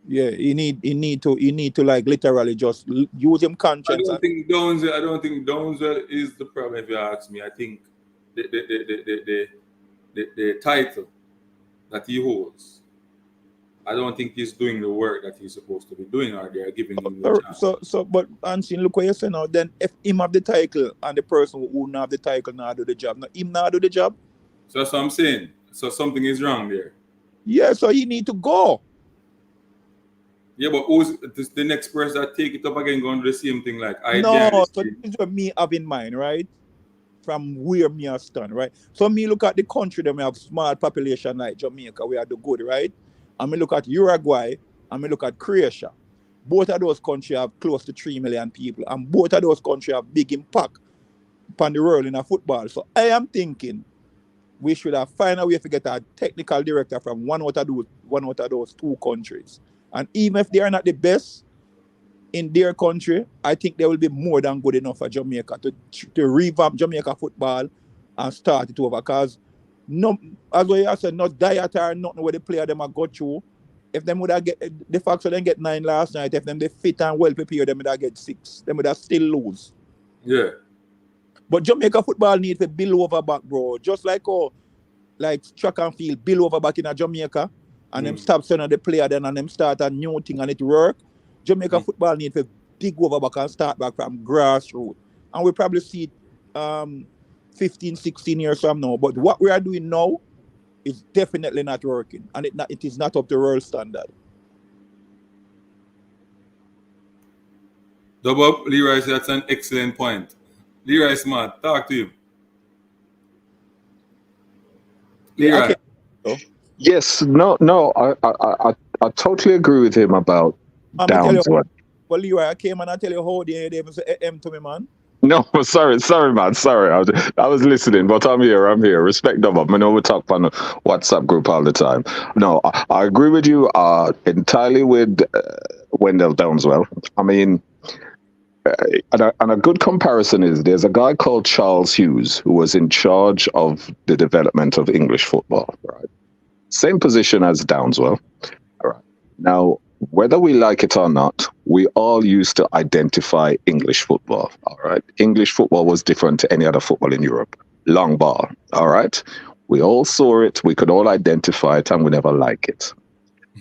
Yeah, he need to like literally just use him conscience. I don't think Downswell is the problem, if you ask me. I think the title that he holds, I don't think he's doing the work that he's supposed to be doing, or they're giving him the chance. But Ansin, look what you say now. Then if him have the title and the person who not have the title not do the job, now him not do the job. So that's what I'm saying. So something is wrong there. Yeah, so he need to go. Yeah, but who's the next person that take it up again going to do the same thing like I No, so this is what me have in mind, right? From where me are stand, right? So me look at the country that we have small population like Jamaica, we are the good, right? And me look at Uruguay and me look at Croatia. Both of those countries have close to 3 million people, and both of those countries have big impact upon the world in a football. So I am thinking we should have find a way to get a technical director from one out of those 2 countries. And even if they are not the best in their country, I think they will be more than good enough for Jamaica to revamp Jamaica football and start it over. Because no, as I said, not diet or nothing where the player them have got through. If them would have get the fact so they get 9 last night, if them they fit and well prepared, them would have get 6. Them would have still lose. Yeah. But Jamaica football needs to build over back, bro. Just like track and field, build over back in a Jamaica. And them stop sending the player then and them start a new thing and it work. Jamaica football need to dig over back and start back from grassroots. And we probably see it 15, 16 years from now. But what we are doing now is definitely not working. And it is not up to world standard. Double Leroy said that's an excellent point. Leroy Smart, talk to him. Leroy. Yes, no, I totally agree with him about Downswell. Well, Leroy, I came and I tell you how they say M to me, man. No, sorry, man. Sorry, I was listening, but I'm here. Respect them up. I know we talk on the WhatsApp group all the time. No, I agree with you entirely with Wendell Downswell. I mean, and a good comparison is there's a guy called Charles Hughes who was in charge of the development of English football, right? Same position as Downswell. All right. Now, whether we like it or not, we all used to identify English football. All right. English football was different to any other football in Europe. Long ball. All right. We all saw it. We could all identify it, and we never like it.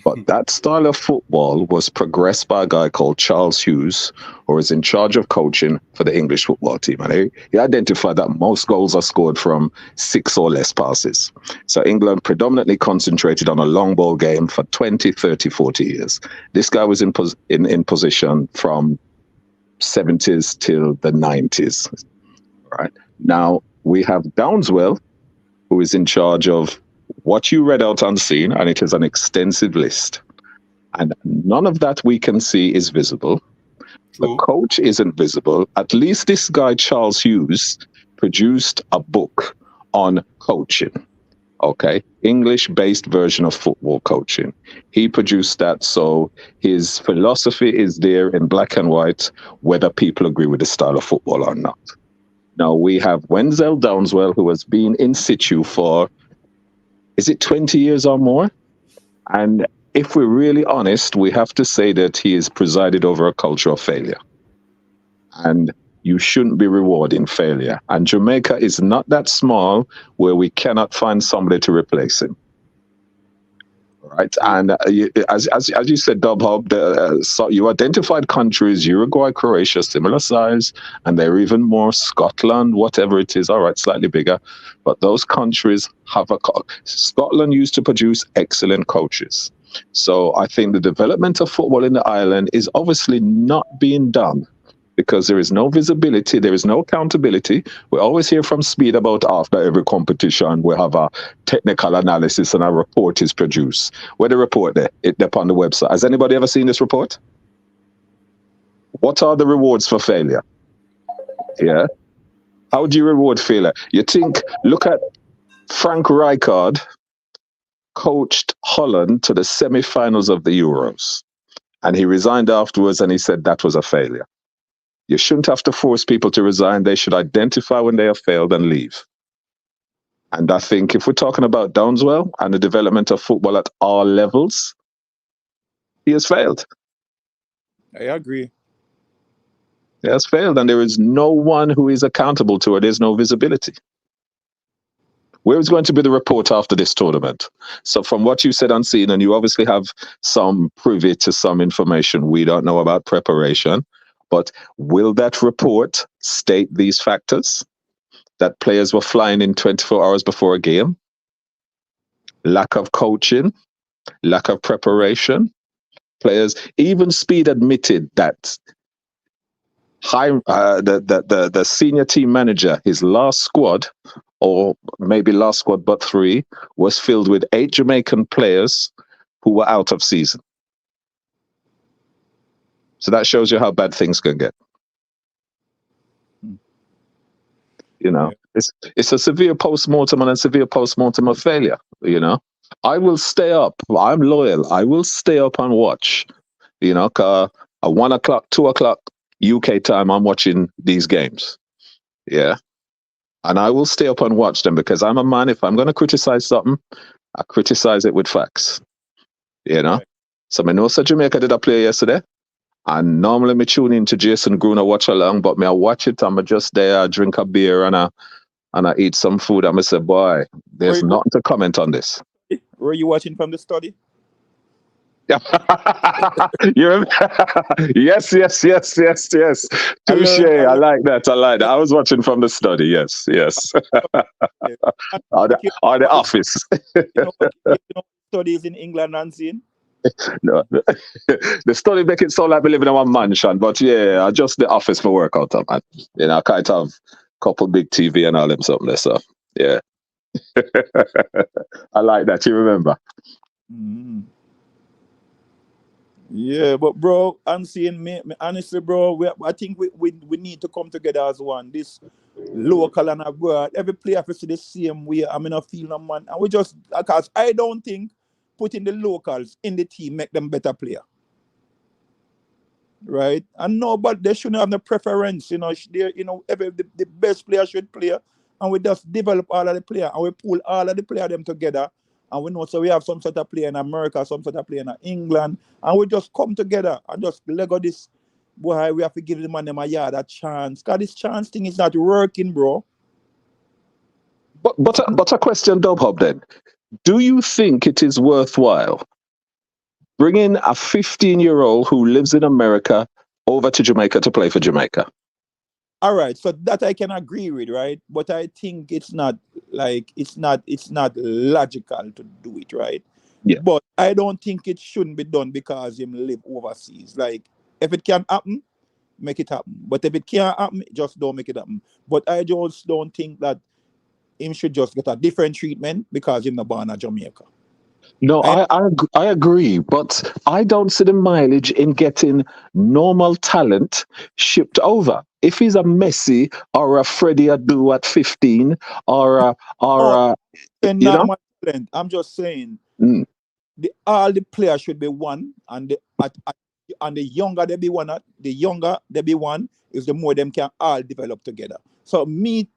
But that style of football was progressed by a guy called Charles Hughes, who was in charge of coaching for the English football team. And he identified that most goals are scored from 6 or less passes. So England predominantly concentrated on a long ball game for 20, 30, 40 years. This guy was in position from 70s till the 90s. Right. Now we have Downswell, who is in charge of what you read out unseen, and it is an extensive list. And none of that we can see is visible. True. The coach isn't visible. At least this guy, Charles Hughes, produced a book on coaching. Okay, English-based version of football coaching. He produced that, so his philosophy is there in black and white, whether people agree with the style of football or not. Now we have Wendell Downswell, who has been in situ for, is it 20 years or more? And if we're really honest, we have to say that he has presided over a culture of failure. And you shouldn't be rewarding failure. And Jamaica is not that small where we cannot find somebody to replace him. Right? And as you said, Dub Hub, so you identified countries, Uruguay, Croatia, similar size, and they're even more, Scotland, whatever it is, all right, slightly bigger. But those countries have Scotland used to produce excellent coaches. So I think the development of football in the island is obviously not being done because there is no visibility, there is no accountability. We always hear from Speed about after every competition, we have a technical analysis and a report is produced. Where the report there? It's up on the website. Has anybody ever seen this report? What are the rewards for failure? Yeah. How do you reward failure? You think, look at Frank Rijkaard coached Holland to the semi-finals of the Euros. And he resigned afterwards, and he said that was a failure. You shouldn't have to force people to resign. They should identify when they have failed and leave. And I think if we're talking about Downswell and the development of football at all levels, he has failed. I agree. He has failed, and there is no one who is accountable to it. There's no visibility. Where is going to be the report after this tournament? So from what you said, Unseen, and you obviously have some privy to some information we don't know about preparation, but will that report state these factors? That players were flying in 24 hours before a game, lack of coaching, lack of preparation. Players, even Speed admitted that the senior team manager, his last squad, or maybe last squad but 3, was filled with 8 Jamaican players who were out of season. So that shows you how bad things can get. You know, it's a severe post-mortem and a severe post-mortem of failure, you know. I will stay up. I'm loyal. I will stay up and watch, you know, at 1 o'clock, 2 o'clock UK time, I'm watching these games. Yeah. And I will stay up and watch them because I'm a man. If I'm going to criticize something, I criticize it with facts, you know. Right. So I know Jamaica did a play yesterday. And normally me tune into Jason Gruner watch along, but me I watch it, I'm just there, I drink a beer and I eat some food, and I say, boy, there's nothing to comment on this. Were you watching from the study? You're, yes. Touche, I like that. I was watching from the study, yes. or the office. You know studies in England and seen? No, the study make it sound like we live in a mansion, but yeah, just the office for workout, man. You know, I kind of have a couple big TV and all them something there, so yeah. I like that. You remember? Mm. Yeah, but bro, I'm seeing me honestly, bro. I think we need to come together as one. This local and abroad, every player has to see the same way. I mean, I feel no man, and we just because I don't think putting the locals in the team make them better player. Right? And no, but they shouldn't have no preference. You know, the best player should play, and we just develop all of the player, and we pull all of the player them together, and we know so we have some sort of player in America, some sort of player in England, and we just come together and just Lego this. Boy, we have to give the man them a chance. Cause this chance thing is not working, bro. But a question, Dub Hub, then. Do you think it is worthwhile bringing a 15-year-old who lives in America over to Jamaica to play for Jamaica? All right, so that I can agree with, right? But I think it's not logical to do it, right? Yeah. But I don't think it shouldn't be done because him live overseas. Like, if it can happen, make it happen. But if it can't happen, just don't make it happen. But I just don't think that him should just get a different treatment because he's not born in Jamaica. No, I agree, but I don't see the mileage in getting normal talent shipped over. If he's a Messi or a Freddie Adu at 15 or normal talent, I'm just saying all the players should be one, and the younger they be one, is the more them can all develop together. So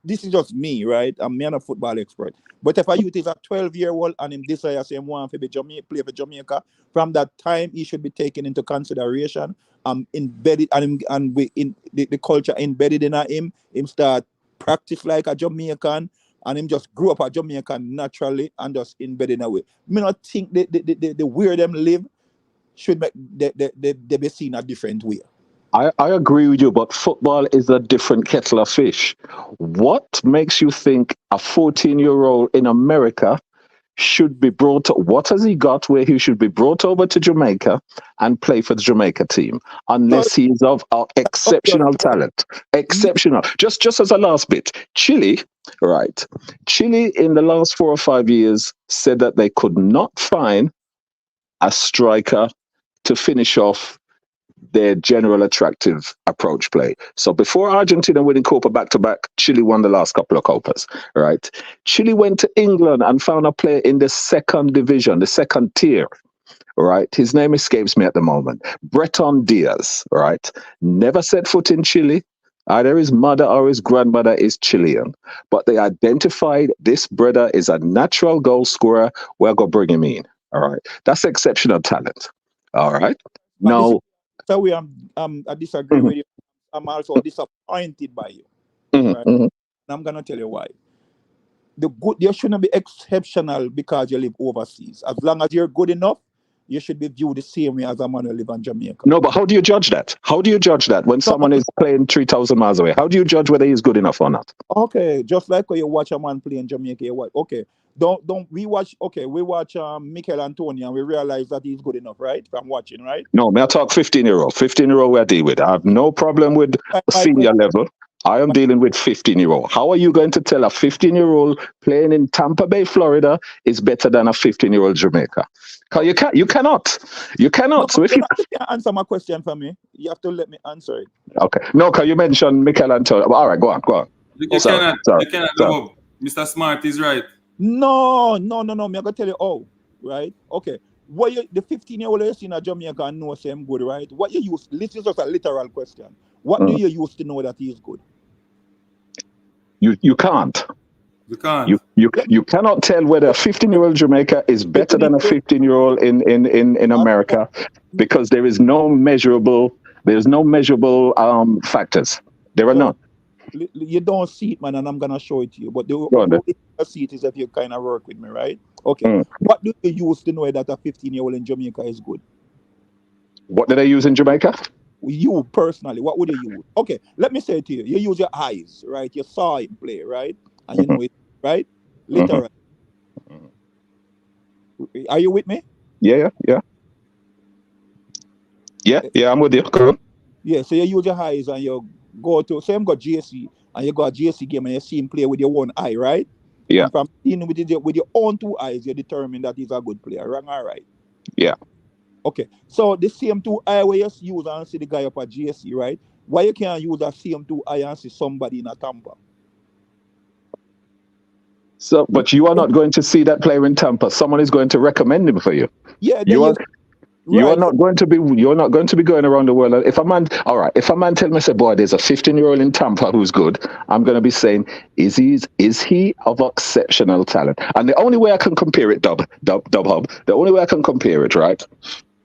this is just me, right? I'm not a football expert. But if a youth is a 12-year-old and him desire him want to play for Jamaica, from that time he should be taken into consideration. Embedded and the culture embedded in him start practice like a Jamaican, and him just grew up a Jamaican naturally and just embedded in a way. I not think the where them live should make they be seen a different way. I agree with you, but football is a different kettle of fish. What makes you think a 14-year-old in America should be brought? What has he got where he should be brought over to Jamaica and play for the Jamaica team? Unless he is of exceptional talent. Exceptional. Just as a last bit, Chile, right? Chile in the last 4 or 5 years said that they could not find a striker to finish off their general attractive approach play. So before Argentina winning Copa back-to-back, Chile won the last couple of Copas, right? Chile went to England and found a player in the second division, the second tier, right? His name escapes me at the moment. Breton Diaz, right? Never set foot in Chile. Either his mother or his grandmother is Chilean. But they identified this brother is a natural goal scorer. We're going to bring him in, all right? That's exceptional talent, all right? Now, so I disagree with you. I'm also disappointed by you. Right? And I'm gonna tell you why. You shouldn't be exceptional because you live overseas. As long as you're good enough, you should be viewed the same way as a man who live in Jamaica. No, but how do you judge that? How do you judge that when someone is playing 3,000 miles away? How do you judge whether he's good enough or not? Okay, just like when you watch a man play in Jamaica, okay. We watch Mikel Antonio and we realize that he's good enough, right? From watching, right? No, may I talk 15-year-old? 15-year-old we deal with. I have no problem with senior level. I am dealing with 15-year-old. How are you going to tell a 15-year-old playing in Tampa Bay, Florida is better than a 15-year-old Jamaica? Because you cannot. No, so if you can't answer my question for me, you have to let me answer it. Okay. No, because you mentioned Mikel Antonio. All right, go on. You cannot, Mr. Smart is right. No. Me I'm gonna tell you right? Okay. The 15-year-old you see in Jamaica and know say I'm good, right? What you use? This is just a literal question. What do you use to know that he is good? You can't. You can't. You cannot tell whether a 15-year-old Jamaica is better than a 15-year-old in America because there is no measurable factors. There are none. You don't see it, man, and I'm gonna show it to you. But the way you see it is if you kind of work with me, right? Okay. What do you use to know that a 15-year-old in Jamaica is good? What do they use in Jamaica? You personally, what would you use? Okay, let me say it to you. You use your eyes, right? You saw him play, right? And you know it, right? Literally. Are you with me? Yeah, I'm with you. Go on. Yeah, so you use your eyes and you go to, say I'm got JC, and you got a JC game and you see him play with your one eye, right? Yeah. And from seeing with your own two eyes, you determine that he's a good player, wrong or right? Yeah. Okay, so the same two eye where you use and see the guy up at JC, right? Why you can't use that same two eye and see somebody in a Tampa? So, but you are not going to see that player in Tampa. Someone is going to recommend him for you. Yeah, you're not going to be going around the world. If a man tell me, say, boy, there's a 15-year-old in Tampa who's good, I'm going to be saying, is he of exceptional talent? And the only way I can compare it, Dub Hub, the only way I can compare it, right?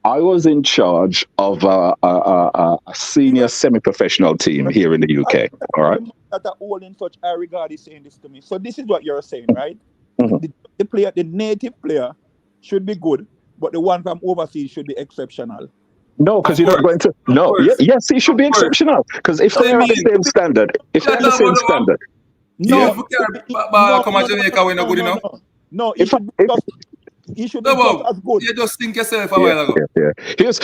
I was in charge of a senior semi-professional team here in the UK. All right. That are all in such high regard is saying this to me. So this is what you're saying, right? The native player should be good, but the one from overseas should be exceptional. No, because you're not going to. No, yes, he should be exceptional. Because if they're at the same standard, he should be just as good. You just think yourself a while ago. Yeah.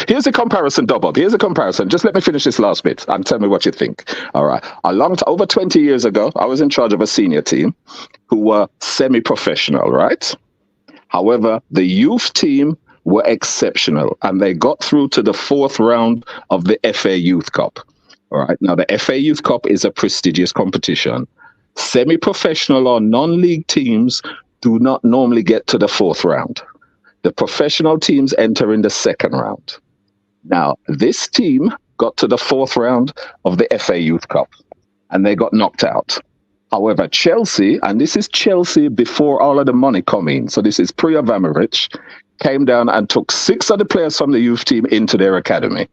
Here's a comparison, Bob. Here's a comparison. Just let me finish this last bit and tell me what you think. All right. Over 20 years ago, I was in charge of a senior team who were semi-professional, right? However, the youth team were exceptional and they got through to the 4th round of the FA Youth Cup. All right. Now, the FA Youth Cup is a prestigious competition. Semi-professional or non-league teams do not normally get to the 4th round. The professional teams enter in the 2nd round. Now, this team got to the 4th round of the FA Youth Cup and they got knocked out. However, Chelsea, and this is Chelsea before all of the money come in, so this is pre-Abramovich, came down and took 6 of the players from the youth team into their academy.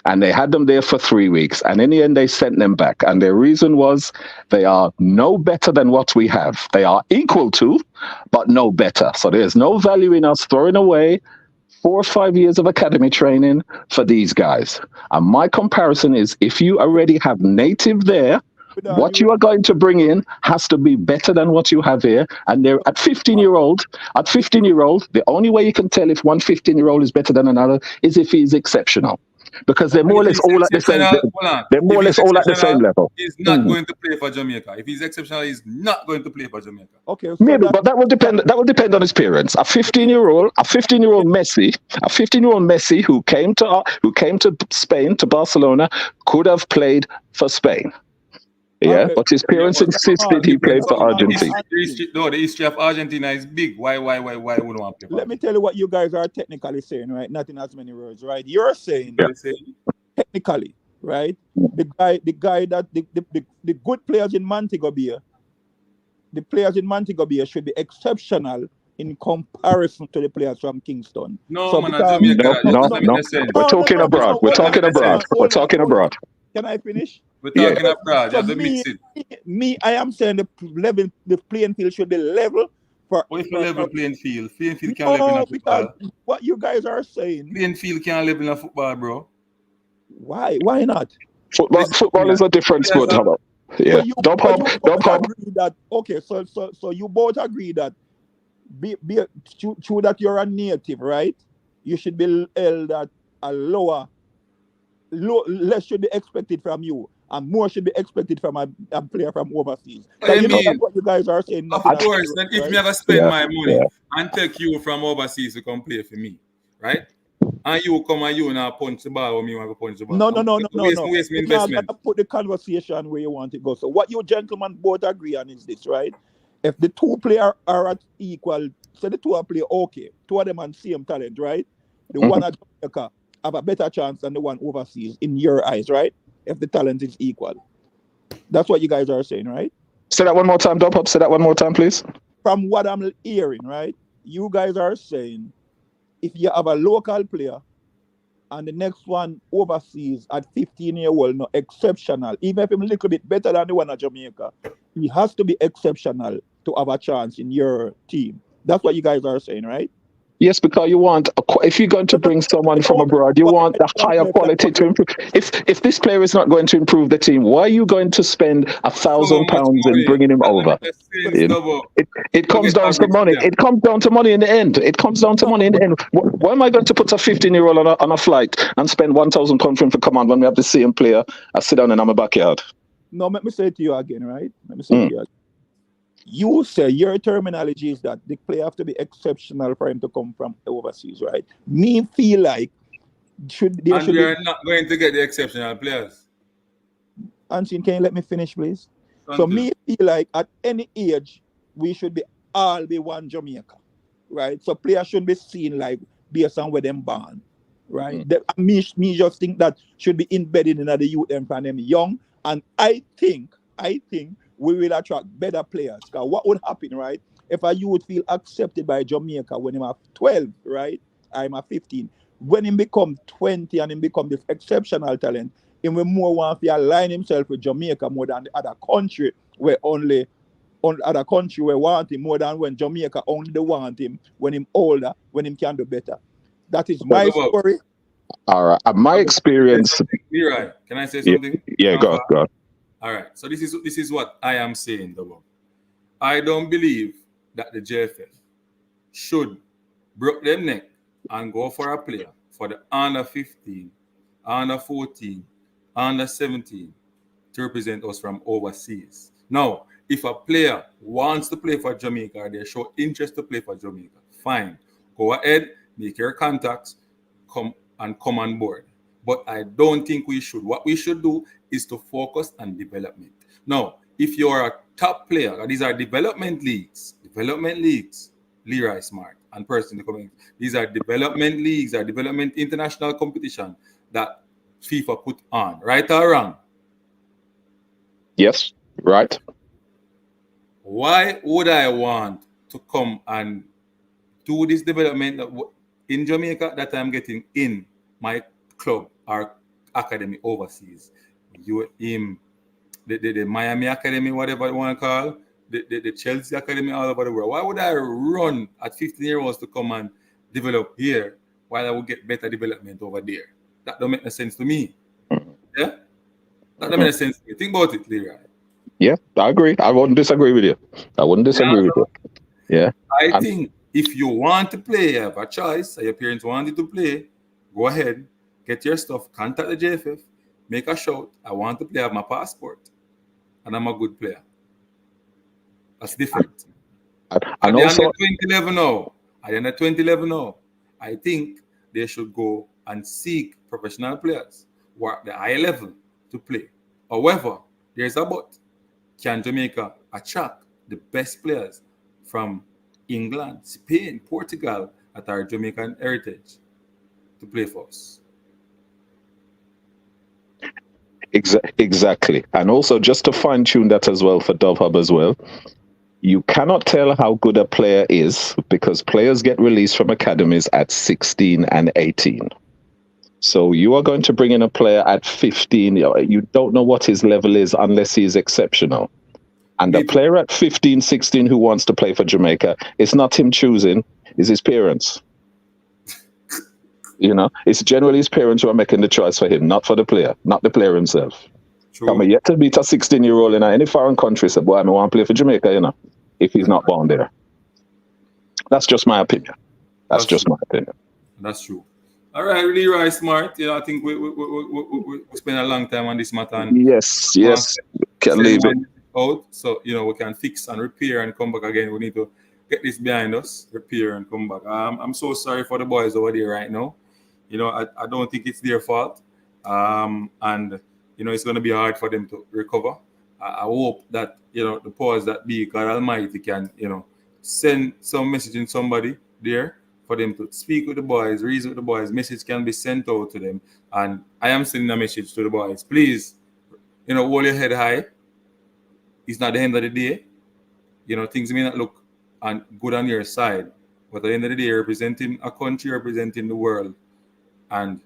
And they had them there for 3 weeks. And in the end, they sent them back. And their reason was they are no better than what we have. They are equal to, but no better. So there's no value in us throwing away 4 or 5 years of academy training for these guys. And my comparison is if you already have native there, what you are going to bring in has to be better than what you have here. And they're at 15-year-old, the only way you can tell if one 15-year-old is better than another is if he's exceptional. because they're more or less all at the same. They're more or less all at the same level. He's not going to play for Jamaica. If he's exceptional, he's not going to play for Jamaica. Okay, so maybe, but that will depend. That will depend on his parents. A 15-year-old Messi who came to Spain, to Barcelona, could have played for Spain. Yeah, but his parents insisted he played for Argentina. The history of Argentina is big. Why would I want to play? Let me tell you what you guys are technically saying, right? Not in as many words, right? You're saying technically, right? The guy that the good players in Montego Bay, the players in Montego Bay should be exceptional in comparison to the players from Kingston. No, so man, no. We're talking abroad. We're talking abroad. We're talking abroad. Can I finish? We're talking abroad. Just mix it. I am saying the playing field should be level for. What if a level playing field? Playing field can't level in football. What you guys are saying? Playing field can't level in football, bro. Why? Why not? Football is a different sport. Yeah. Don't pop. Okay, so you both agree that true that you're a native, right? You should be held at a less should be expected from you, and more should be expected from a player from overseas. That's what you guys are saying. Of course, then if me ever spend my money and take you from overseas to come play for me, right? And you come and you now punch the ball or me want to punch the ball. No. Waste my investment. Put the conversation where you want to go. So what you gentlemen both agree on is this, right? If the two players are at equal, so the two are play okay, two of them on same talent, right? The one at Jamaica have a better chance than the one overseas in your eyes, right? If the talent is equal. That's what you guys are saying, right? Say that one more time, Dopop. Say that one more time, please. From what I'm hearing, right? You guys are saying if you have a local player and the next one overseas at 15-year-old, no exceptional, even if he's a little bit better than the one at Jamaica, he has to be exceptional to have a chance in your team. That's what you guys are saying, right? Yes, because you want, if you're going to bring someone from abroad, you want the higher quality to improve. If this player is not going to improve the team, why are you going to spend £1,000 in bringing him over? It comes down to money. It comes down to money in the end. Why am I going to put a 15-year-old on a flight and spend £1,000 for him to come on when we have the same player sit down in my backyard? No, let me say it to you again, right? Let me say it to you again. You say your terminology is that the player have to be exceptional for him to come from overseas, right? Me feel like you're not going to get the exceptional players. Ansin, can you let me finish, please? So me feel like at any age we should be all be one Jamaica, right? So players shouldn't be seen like based on where them born, right? Me just think that should be embedded in the youth and from them young, and I think we will attract better players. Because what would happen, right? If a youth feel accepted by Jamaica when he's 12, right? I'm at 15. When he become 20 and he become this exceptional talent, he will more want to align himself with Jamaica more than the other country where only other country where want him more than when Jamaica only want him when he's older, when he can do better. That is my story. All right. My experience. Leroy, can I say something? Yeah, go on. All right, so this is what I am saying, though. I don't believe that the JFF should break their neck and go for a player for the under 15, under 14, under 17 to represent us from overseas. Now, if a player wants to play for Jamaica or they show interest to play for Jamaica, fine. Go ahead, make your contacts, come on board. But I don't think we should. What we should do is to focus on development. Now, if you're a top player, these are development leagues, Leroy Smart and personally coming. These are development leagues, are development international competition that FIFA put on, right or wrong? Yes, right. Why would I want to come and do this development in Jamaica that I'm getting in my club or academy overseas? The Miami Academy, whatever you want to call, the Chelsea Academy, all over the world. Why would I run at 15-year-olds to come and develop here while I would get better development over there? That don't make no sense to me. Yeah? That don't make no sense to me. Think about it, Leroy. Yeah, I agree. I wouldn't disagree with you. Yeah. I think if you want to play, you have a choice, or your parents want you to play, go ahead get your stuff, contact the JFF, make a shout. I want to play, I have my passport, and I'm a good player. That's different. And At the also, end of 2011 now, I think they should go and seek professional players who are at the high level to play. However, there's a but. Can Jamaica attract the best players from England, Spain, Portugal that are Jamaican heritage to play for us? exactly. And also, just to fine tune that as well for Dove Hub as well, you cannot tell how good a player is because players get released from academies at 16 and 18. So you are going to bring in a player at 15. You don't know what his level is unless he is exceptional. And the player at 15, 16 who wants to play for Jamaica, it's not him choosing, it's his parents. You know, it's generally his parents who are making the choice for him, not for the player, not the player himself. Come yet to beat a 16-year-old in any foreign country, say, boy, I want to play for Jamaica, you know, if he's not born there. That's just my opinion. That's just my opinion. That's true. All right, Leroy Smart. You know, I think we spent a long time on this matter. And yes. Can leave it out, so you know we can fix and repair and come back again. We need to get this behind us, repair and come back. I'm so sorry for the boys over there right now. You know, I don't think it's their fault. And you know, it's going to be hard for them to recover. I hope that, you know, the powers that be, God Almighty, can, you know, send some message in somebody there for them to speak with the boys, reason with the boys. Message can be sent out to them. And I am sending a message to the boys. Please, you know, hold your head high. It's not the end of the day. You know, things may not look good on your side. But at the end of the day, representing a country, representing the world. And,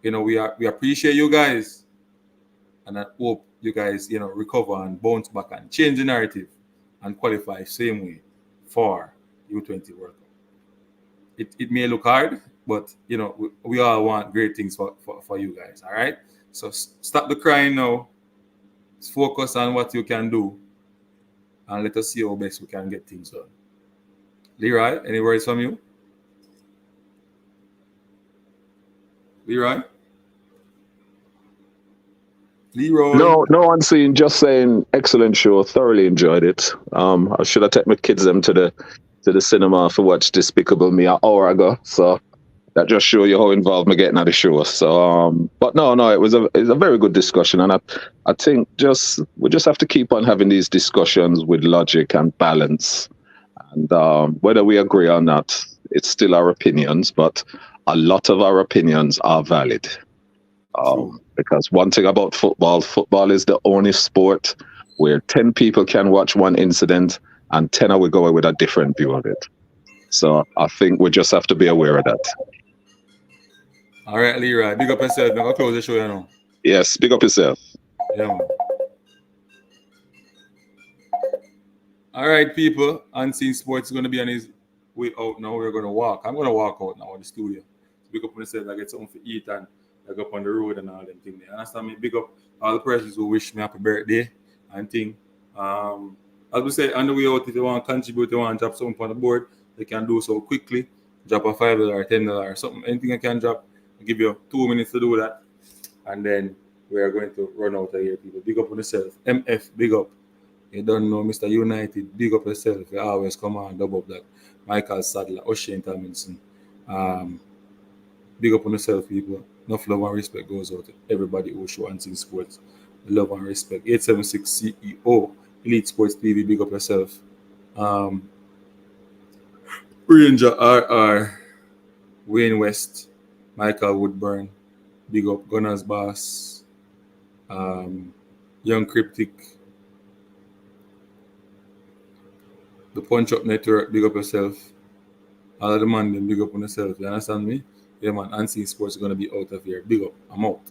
you know, we appreciate you guys. And I hope you guys, you know, recover and bounce back and change the narrative and qualify same way for U20 World Cup. It may look hard, but, you know, we all want great things for you guys, all right? So stop the crying now. Focus on what you can do. And let us see how best we can get things done. Leroy, any words from you? Leroy? No one's saying, just saying excellent show, thoroughly enjoyed it. I should have taken my kids them to the cinema to watch Despicable Me an hour ago, so that just show you how involved me getting at the show. So but no, it was a very good discussion, and I think we just have to keep on having these discussions with logic and balance, and whether we agree or not, it's still our opinions, but a lot of our opinions are valid. Because one thing about football is the only sport where 10 people can watch one incident and 10 will go with a different view of it. So I think we just have to be aware of that. All right, Leroy, big up yourself. I'm going to close the show now. Yes, big up yourself. Yeah, man. All right, people. Unseen Sports is going to be on his way out now. We're going to walk. I'm going to walk out now in the studio. Big up myself. I get something to eat and I go up on the road and all them things. You understand me? Big up all the persons who wish me happy birthday and thing. As we say, on the way out, if you want to contribute, you want to drop something on the board, they can do so quickly. Drop a $5 or $10 or something. Anything I can drop. I'll give you 2 minutes to do that. And then we are going to run out of here, people. Big up on yourself. MF, big up. You don't know Mr. United. Big up yourself. You always come on, double up that. Michael Sadler, O'Shane Tomlinson. Big up on yourself, people. Enough love and respect goes out to everybody who show Unseen Sports. Love and respect. 876 CEO, Elite Sports TV, big up yourself. Ranger RR, Wayne West, Michael Woodburn, big up Gunners Boss, Young Cryptic, the Punch Up Network, big up yourself. All of the man, big up on yourself. You understand me? Yeah, man, Unseen Sports is going to be out of here. Big up. I'm out.